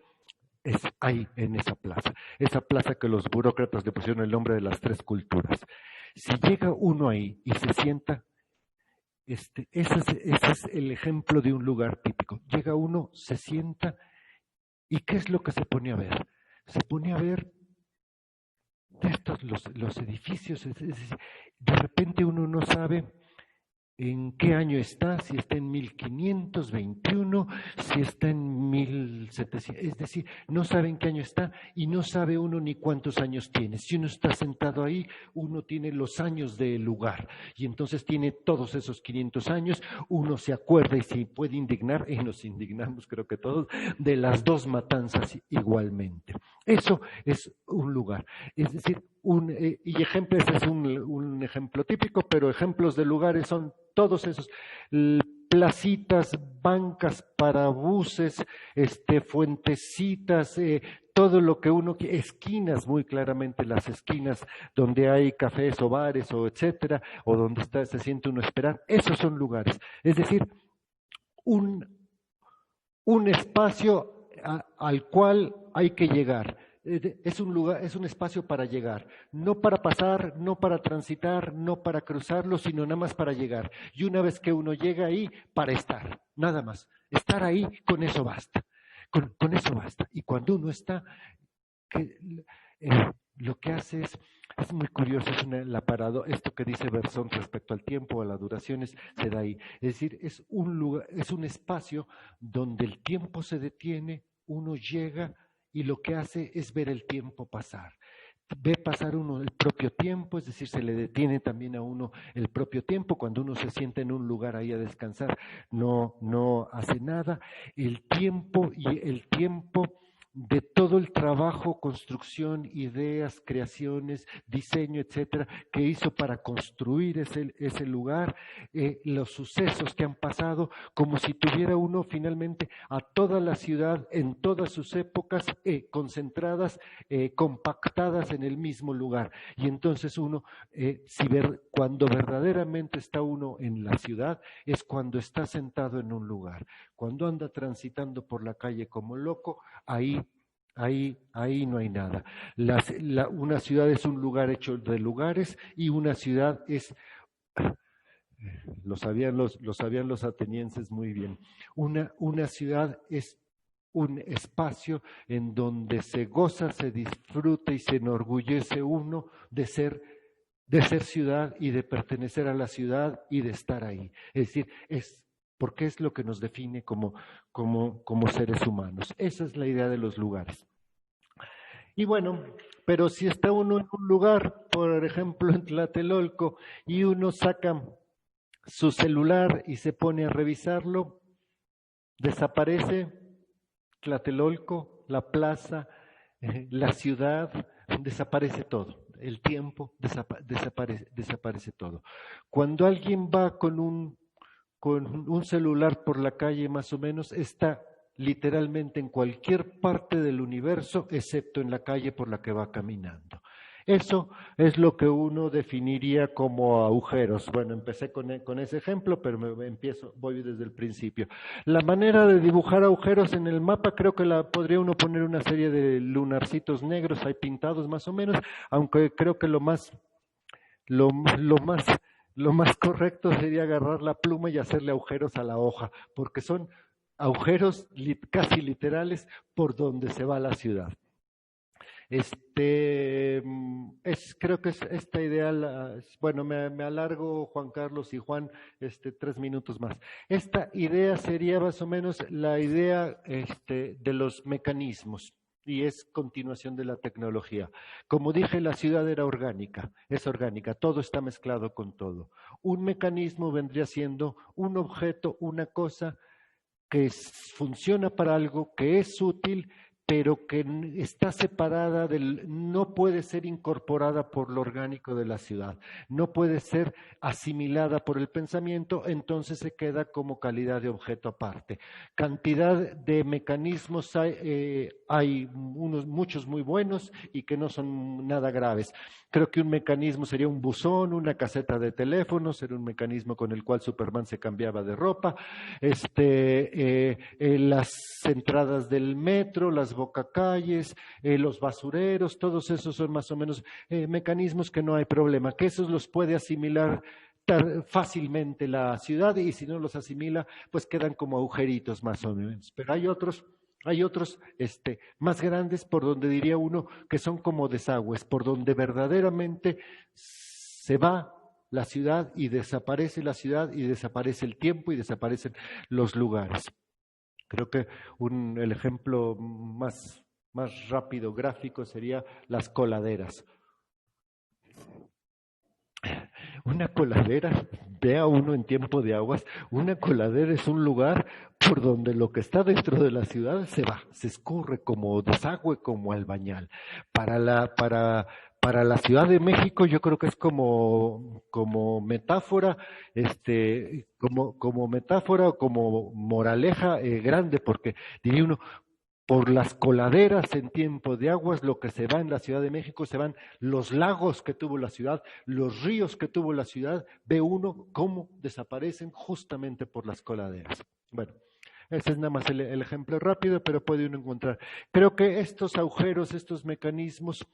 es ahí, en esa plaza que los burócratas le pusieron el nombre de las 3 culturas. Si llega uno ahí y se sienta, ese es el ejemplo de un lugar típico. Llega uno, se sienta, ¿y qué es lo que se pone a ver? Se pone a ver los edificios, es decir, de repente uno no sabe en qué año está, si está en 1521, si está en 1700, es decir, no sabe en qué año está y no sabe uno ni cuántos años tiene. Si uno está sentado ahí, uno tiene los años del lugar y entonces tiene todos esos 500 años, uno se acuerda y se puede indignar, y nos indignamos creo que todos, de las 2 matanzas igualmente. Eso es un lugar, es decir, y ejemplos es un ejemplo típico, pero ejemplos de lugares son todos esos, placitas, bancas para buses, fuentecitas, todo lo que uno quiere, esquinas, muy claramente las esquinas donde hay cafés o bares o etcétera, o donde se siente uno a esperar, esos son lugares. Es decir, un espacio al cual hay que llegar. Es un lugar, es un espacio para llegar, no para pasar, no para transitar, no para cruzarlo, sino nada más para llegar. Y una vez que uno llega ahí, para estar, nada más. Estar ahí, con eso basta. Con eso basta. Y cuando uno está, lo que hace es muy curioso, esto que dice Berzón respecto al tiempo, a las duraciones, se da ahí. Es decir, es un lugar, es un espacio donde el tiempo se detiene, uno llega y lo que hace es ver el tiempo pasar. Ve pasar uno el propio tiempo, es decir, se le detiene también a uno el propio tiempo. Cuando uno se sienta en un lugar ahí a descansar, no hace nada. El tiempo de todo el trabajo, construcción, ideas, creaciones, diseño, etcétera, que hizo para construir ese lugar, los sucesos que han pasado, como si tuviera uno finalmente a toda la ciudad en todas sus épocas concentradas, compactadas en el mismo lugar. Y entonces uno, cuando verdaderamente está uno en la ciudad, es cuando está sentado en un lugar. Cuando anda transitando por la calle como loco, ahí no hay nada. Una ciudad es un lugar hecho de lugares, y una ciudad es, lo sabían los atenienses muy bien, una ciudad es un espacio en donde se goza, se disfruta y se enorgullece uno de ser ciudad y de pertenecer a la ciudad y de estar ahí. Es decir, porque es lo que nos define como seres humanos. Esa es la idea de los lugares. Y bueno, pero si está uno en un lugar, por ejemplo en Tlatelolco, y uno saca su celular y se pone a revisarlo, desaparece Tlatelolco, la plaza, la ciudad, desaparece todo. El tiempo desaparece todo. Cuando alguien va con un celular por la calle, más o menos, está literalmente en cualquier parte del universo, excepto en la calle por la que va caminando. Eso es lo que uno definiría como agujeros. Bueno, empecé con ese ejemplo, pero voy desde el principio. La manera de dibujar agujeros en el mapa, creo que podría uno poner una serie de lunarcitos negros ahí pintados más o menos, aunque creo que lo más correcto sería agarrar la pluma y hacerle agujeros a la hoja, porque son agujeros casi literales por donde se va la ciudad. Creo que es esta idea, bueno, me alargo, Juan Carlos y Juan, 3 minutos más. Esta idea sería más o menos la idea de los mecanismos, y es continuación de la tecnología. Como dije, la ciudad era orgánica, es orgánica, todo está mezclado con todo. Un mecanismo vendría siendo un objeto, una cosa que funciona para algo, que es útil, pero que está separada no puede ser incorporada por lo orgánico de la ciudad, no puede ser asimilada por el pensamiento, entonces se queda como calidad de objeto aparte. Cantidad de mecanismos hay muchos muy buenos y que no son nada graves. Creo que un mecanismo sería un buzón, una caseta de teléfonos, era un mecanismo con el cual Superman se cambiaba de ropa, las entradas del metro, las bocacalles, los basureros, todos esos son más o menos mecanismos que no hay problema, que esos los puede asimilar fácilmente la ciudad, y si no los asimila, pues quedan como agujeritos más o menos. Pero hay otros más grandes, por donde diría uno que son como desagües, por donde verdaderamente se va la ciudad y desaparece la ciudad y desaparece el tiempo y desaparecen los lugares. Creo que el ejemplo más rápido, gráfico, sería las coladeras. Una coladera, vea uno en tiempo de aguas, una coladera es un lugar por donde lo que está dentro de la ciudad se va, se escurre como desagüe, como albañal. Para la Ciudad de México yo creo que es como metáfora, como metáfora o como moraleja grande, porque diría uno, por las coladeras en tiempo de aguas, lo que se va en la Ciudad de México, se van los lagos que tuvo la ciudad, los ríos que tuvo la ciudad, ve uno cómo desaparecen justamente por las coladeras. Bueno, ese es nada más el ejemplo rápido, pero puede uno encontrar. Creo que estos agujeros, estos mecanismos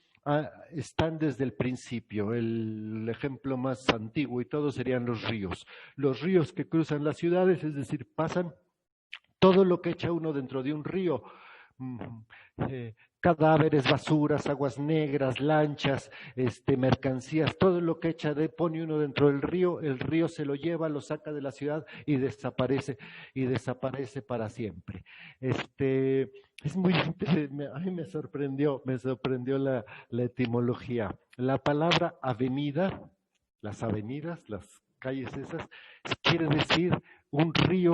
están desde el principio. El ejemplo más antiguo y todo serían los ríos que cruzan las ciudades, es decir, pasan todo lo que echa uno dentro de un río, cadáveres, basuras, aguas negras, lanchas, mercancías, todo lo que pone uno dentro del río, el río se lo lleva, lo saca de la ciudad y desaparece para siempre. Es muy interesante, a mí me sorprendió la etimología. La palabra avenida, las avenidas, las calles esas, quiere decir un río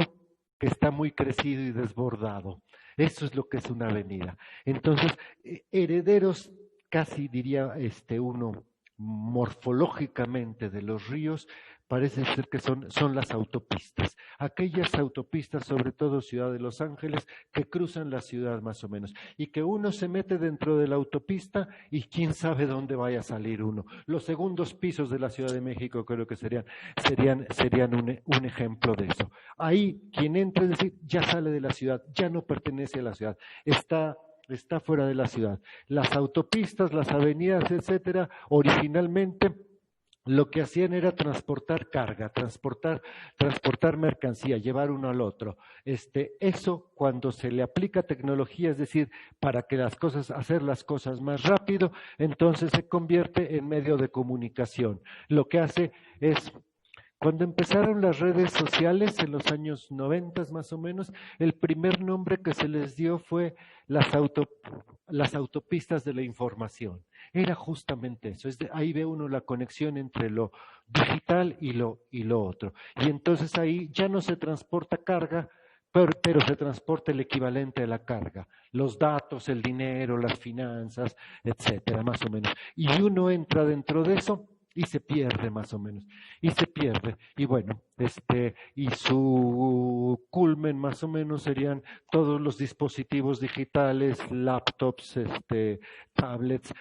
que está muy crecido y desbordado. Eso es lo que es una avenida. Entonces, herederos, casi diría uno, morfológicamente de los ríos, parece ser que son las autopistas. Aquellas autopistas, sobre todo Ciudad de Los Ángeles, que cruzan la ciudad más o menos. Y que uno se mete dentro de la autopista y quién sabe dónde vaya a salir uno. Los segundos pisos de la Ciudad de México creo que serían un ejemplo de eso. Ahí quien entra, es decir, ya sale de la ciudad, ya no pertenece a la ciudad, está fuera de la ciudad. Las autopistas, las avenidas, etcétera, originalmente lo que hacían era transportar carga, transportar mercancía, llevar uno al otro. Eso cuando se le aplica tecnología, es decir, para que hacer las cosas más rápido, entonces se convierte en medio de comunicación. Lo que hace es, Cuando empezaron las redes sociales en los años 90 más o menos, el primer nombre que se les dio fue las autopistas de la información. Era justamente eso. Ahí ve uno la conexión entre lo digital y lo otro. Y entonces ahí ya no se transporta carga, pero se transporta el equivalente a la carga, los datos, el dinero, las finanzas, etcétera, más o menos. Y uno entra dentro de eso y se pierde más o menos, y se pierde, y bueno, y su culmen más o menos serían todos los dispositivos digitales, laptops, tablets,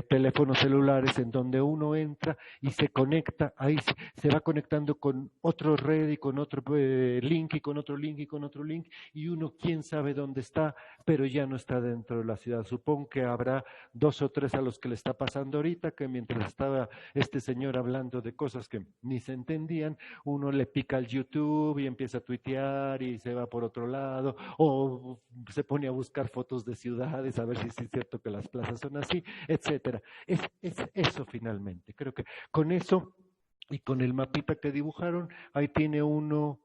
teléfonos celulares, en donde uno entra y se conecta, ahí se va conectando con otro red y con otro link y con otro link y con otro link, y uno quién sabe dónde está, pero ya no está dentro de la ciudad. Supongo que habrá 2 o 3 a los que le está pasando ahorita, que mientras estaba señor hablando de cosas que ni se entendían, uno le pica al YouTube y empieza a tuitear y se va por otro lado, o se pone a buscar fotos de ciudades a ver si es cierto que las plazas son así, etcétera. Es eso finalmente. Creo que con eso y con el mapita que dibujaron, ahí tiene uno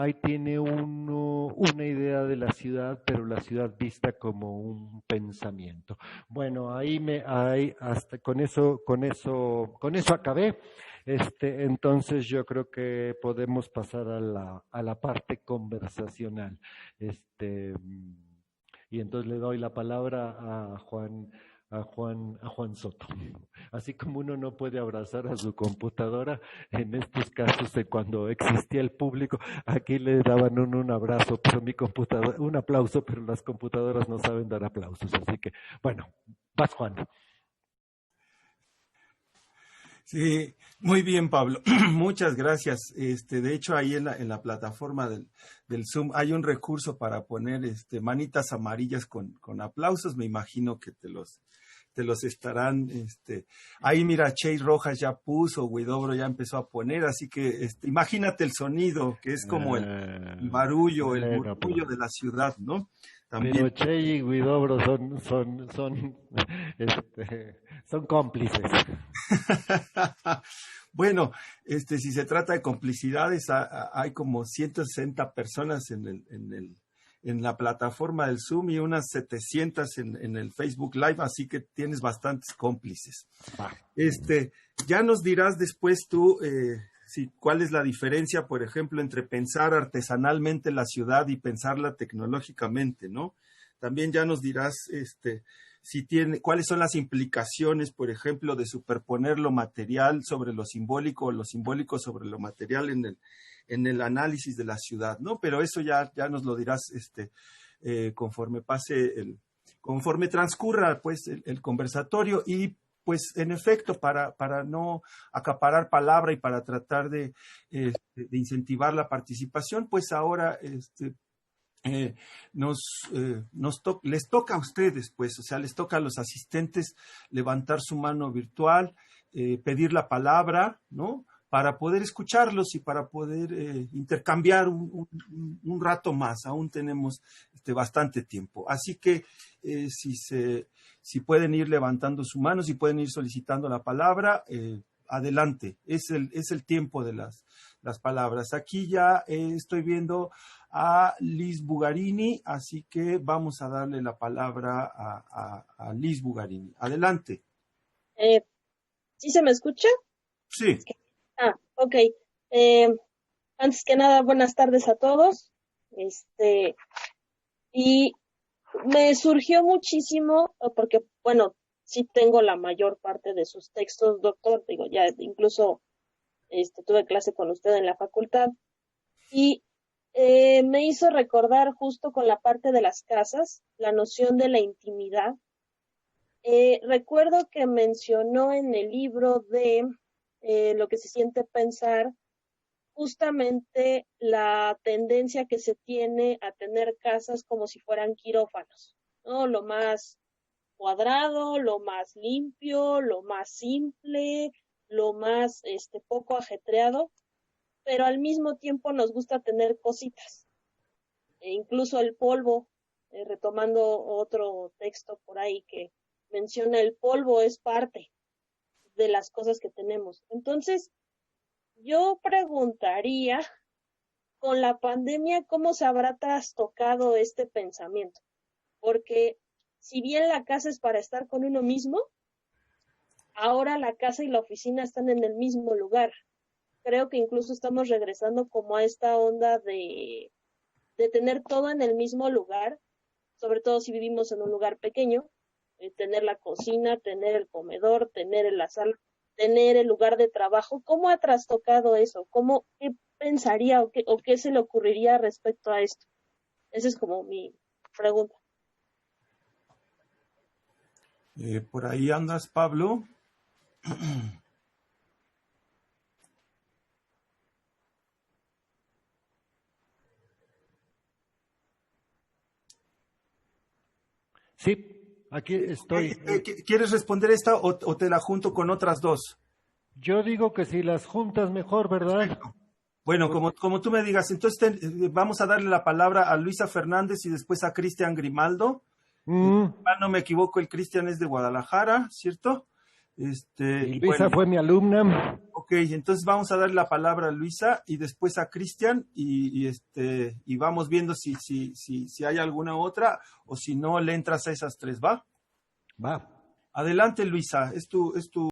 una idea de la ciudad, pero la ciudad vista como un pensamiento. Bueno, hasta con eso acabé. Entonces yo creo que podemos pasar a la parte conversacional. Y entonces le doy la palabra a Juan Soto. Así como uno no puede abrazar a su computadora, en estos casos de cuando existía el público, aquí le daban un abrazo, pero mi computadora, un aplauso, pero las computadoras no saben dar aplausos. Así que, bueno, vas Juan. Sí, muy bien, Pablo. Muchas gracias. De hecho, ahí en la plataforma del Zoom hay un recurso para poner manitas amarillas con aplausos. Me imagino que te los estarán. Ahí mira, Chey Rojas ya puso, Huidobro ya empezó a poner, así que imagínate el sonido, que es como el barullo, el murmullo de la ciudad, ¿no? También. Pero Chey y Huidobro son cómplices. Bueno, si se trata de complicidades, hay como 160 personas en la plataforma del Zoom y unas 700 en el Facebook Live, así que tienes bastantes cómplices. Ya nos dirás después tú cuál es la diferencia, por ejemplo, entre pensar artesanalmente la ciudad y pensarla tecnológicamente, ¿no? También ya nos dirás cuáles son las implicaciones, por ejemplo, de superponer lo material sobre lo simbólico o lo simbólico sobre lo material en el análisis de la ciudad, ¿no? Pero eso ya nos lo dirás conforme transcurra pues el conversatorio y pues en efecto para no acaparar palabra y para tratar de incentivar la participación, pues ahora les toca a ustedes, pues, o sea, les toca a los asistentes levantar su mano virtual, pedir la palabra, ¿no? Para poder escucharlos y para poder intercambiar un rato más. Aún tenemos bastante tiempo. Así que si pueden ir levantando su mano, si pueden ir solicitando la palabra, adelante. Es el tiempo de las palabras. Aquí ya estoy viendo a Liz Bugarini, así que vamos a darle la palabra a Liz Bugarini. Adelante. ¿Sí se me escucha? Sí. Ok. Antes que nada, buenas tardes a todos. Y me surgió muchísimo, porque, bueno, sí tengo la mayor parte de sus textos, doctor, digo, ya incluso tuve clase con usted en la facultad, y me hizo recordar justo con la parte de las casas, la noción de la intimidad. Recuerdo que mencionó en el libro de Lo que se siente pensar, justamente la tendencia que se tiene a tener casas como si fueran quirófanos, ¿no? Lo más cuadrado, lo más limpio, lo más simple, lo más poco ajetreado, pero al mismo tiempo nos gusta tener cositas, incluso el polvo, retomando otro texto por ahí que menciona el polvo es parte de las cosas que tenemos. Entonces, Yo preguntaría, con la pandemia, ¿cómo se habrá trastocado este pensamiento? Porque si bien la casa es para estar con uno mismo, ahora la casa y la oficina están en el mismo lugar. Creo que incluso estamos regresando como a esta onda de tener todo en el mismo lugar, sobre todo si vivimos en un lugar pequeño, tener la cocina, tener el comedor, tener la sala, tener el lugar de trabajo. ¿Cómo ha trastocado eso? ¿Qué pensaría o qué se le ocurriría respecto a esto? Esa es como mi pregunta. Por ahí andas, Pablo. Sí, aquí estoy. ¿Quieres responder esta o te la junto con otras dos? Yo digo que si las juntas mejor, ¿verdad? Bueno, como tú me digas, entonces vamos a darle la palabra a Luisa Fernández y después a Cristian Grimaldo. No me equivoco, el Cristian es de Guadalajara, ¿cierto? Y Luisa fue mi alumna. Ok, entonces vamos a darle la palabra a Luisa y después a Cristian y vamos viendo si hay alguna otra o si no le entras a esas tres, ¿va? Va. Adelante, Luisa, es tu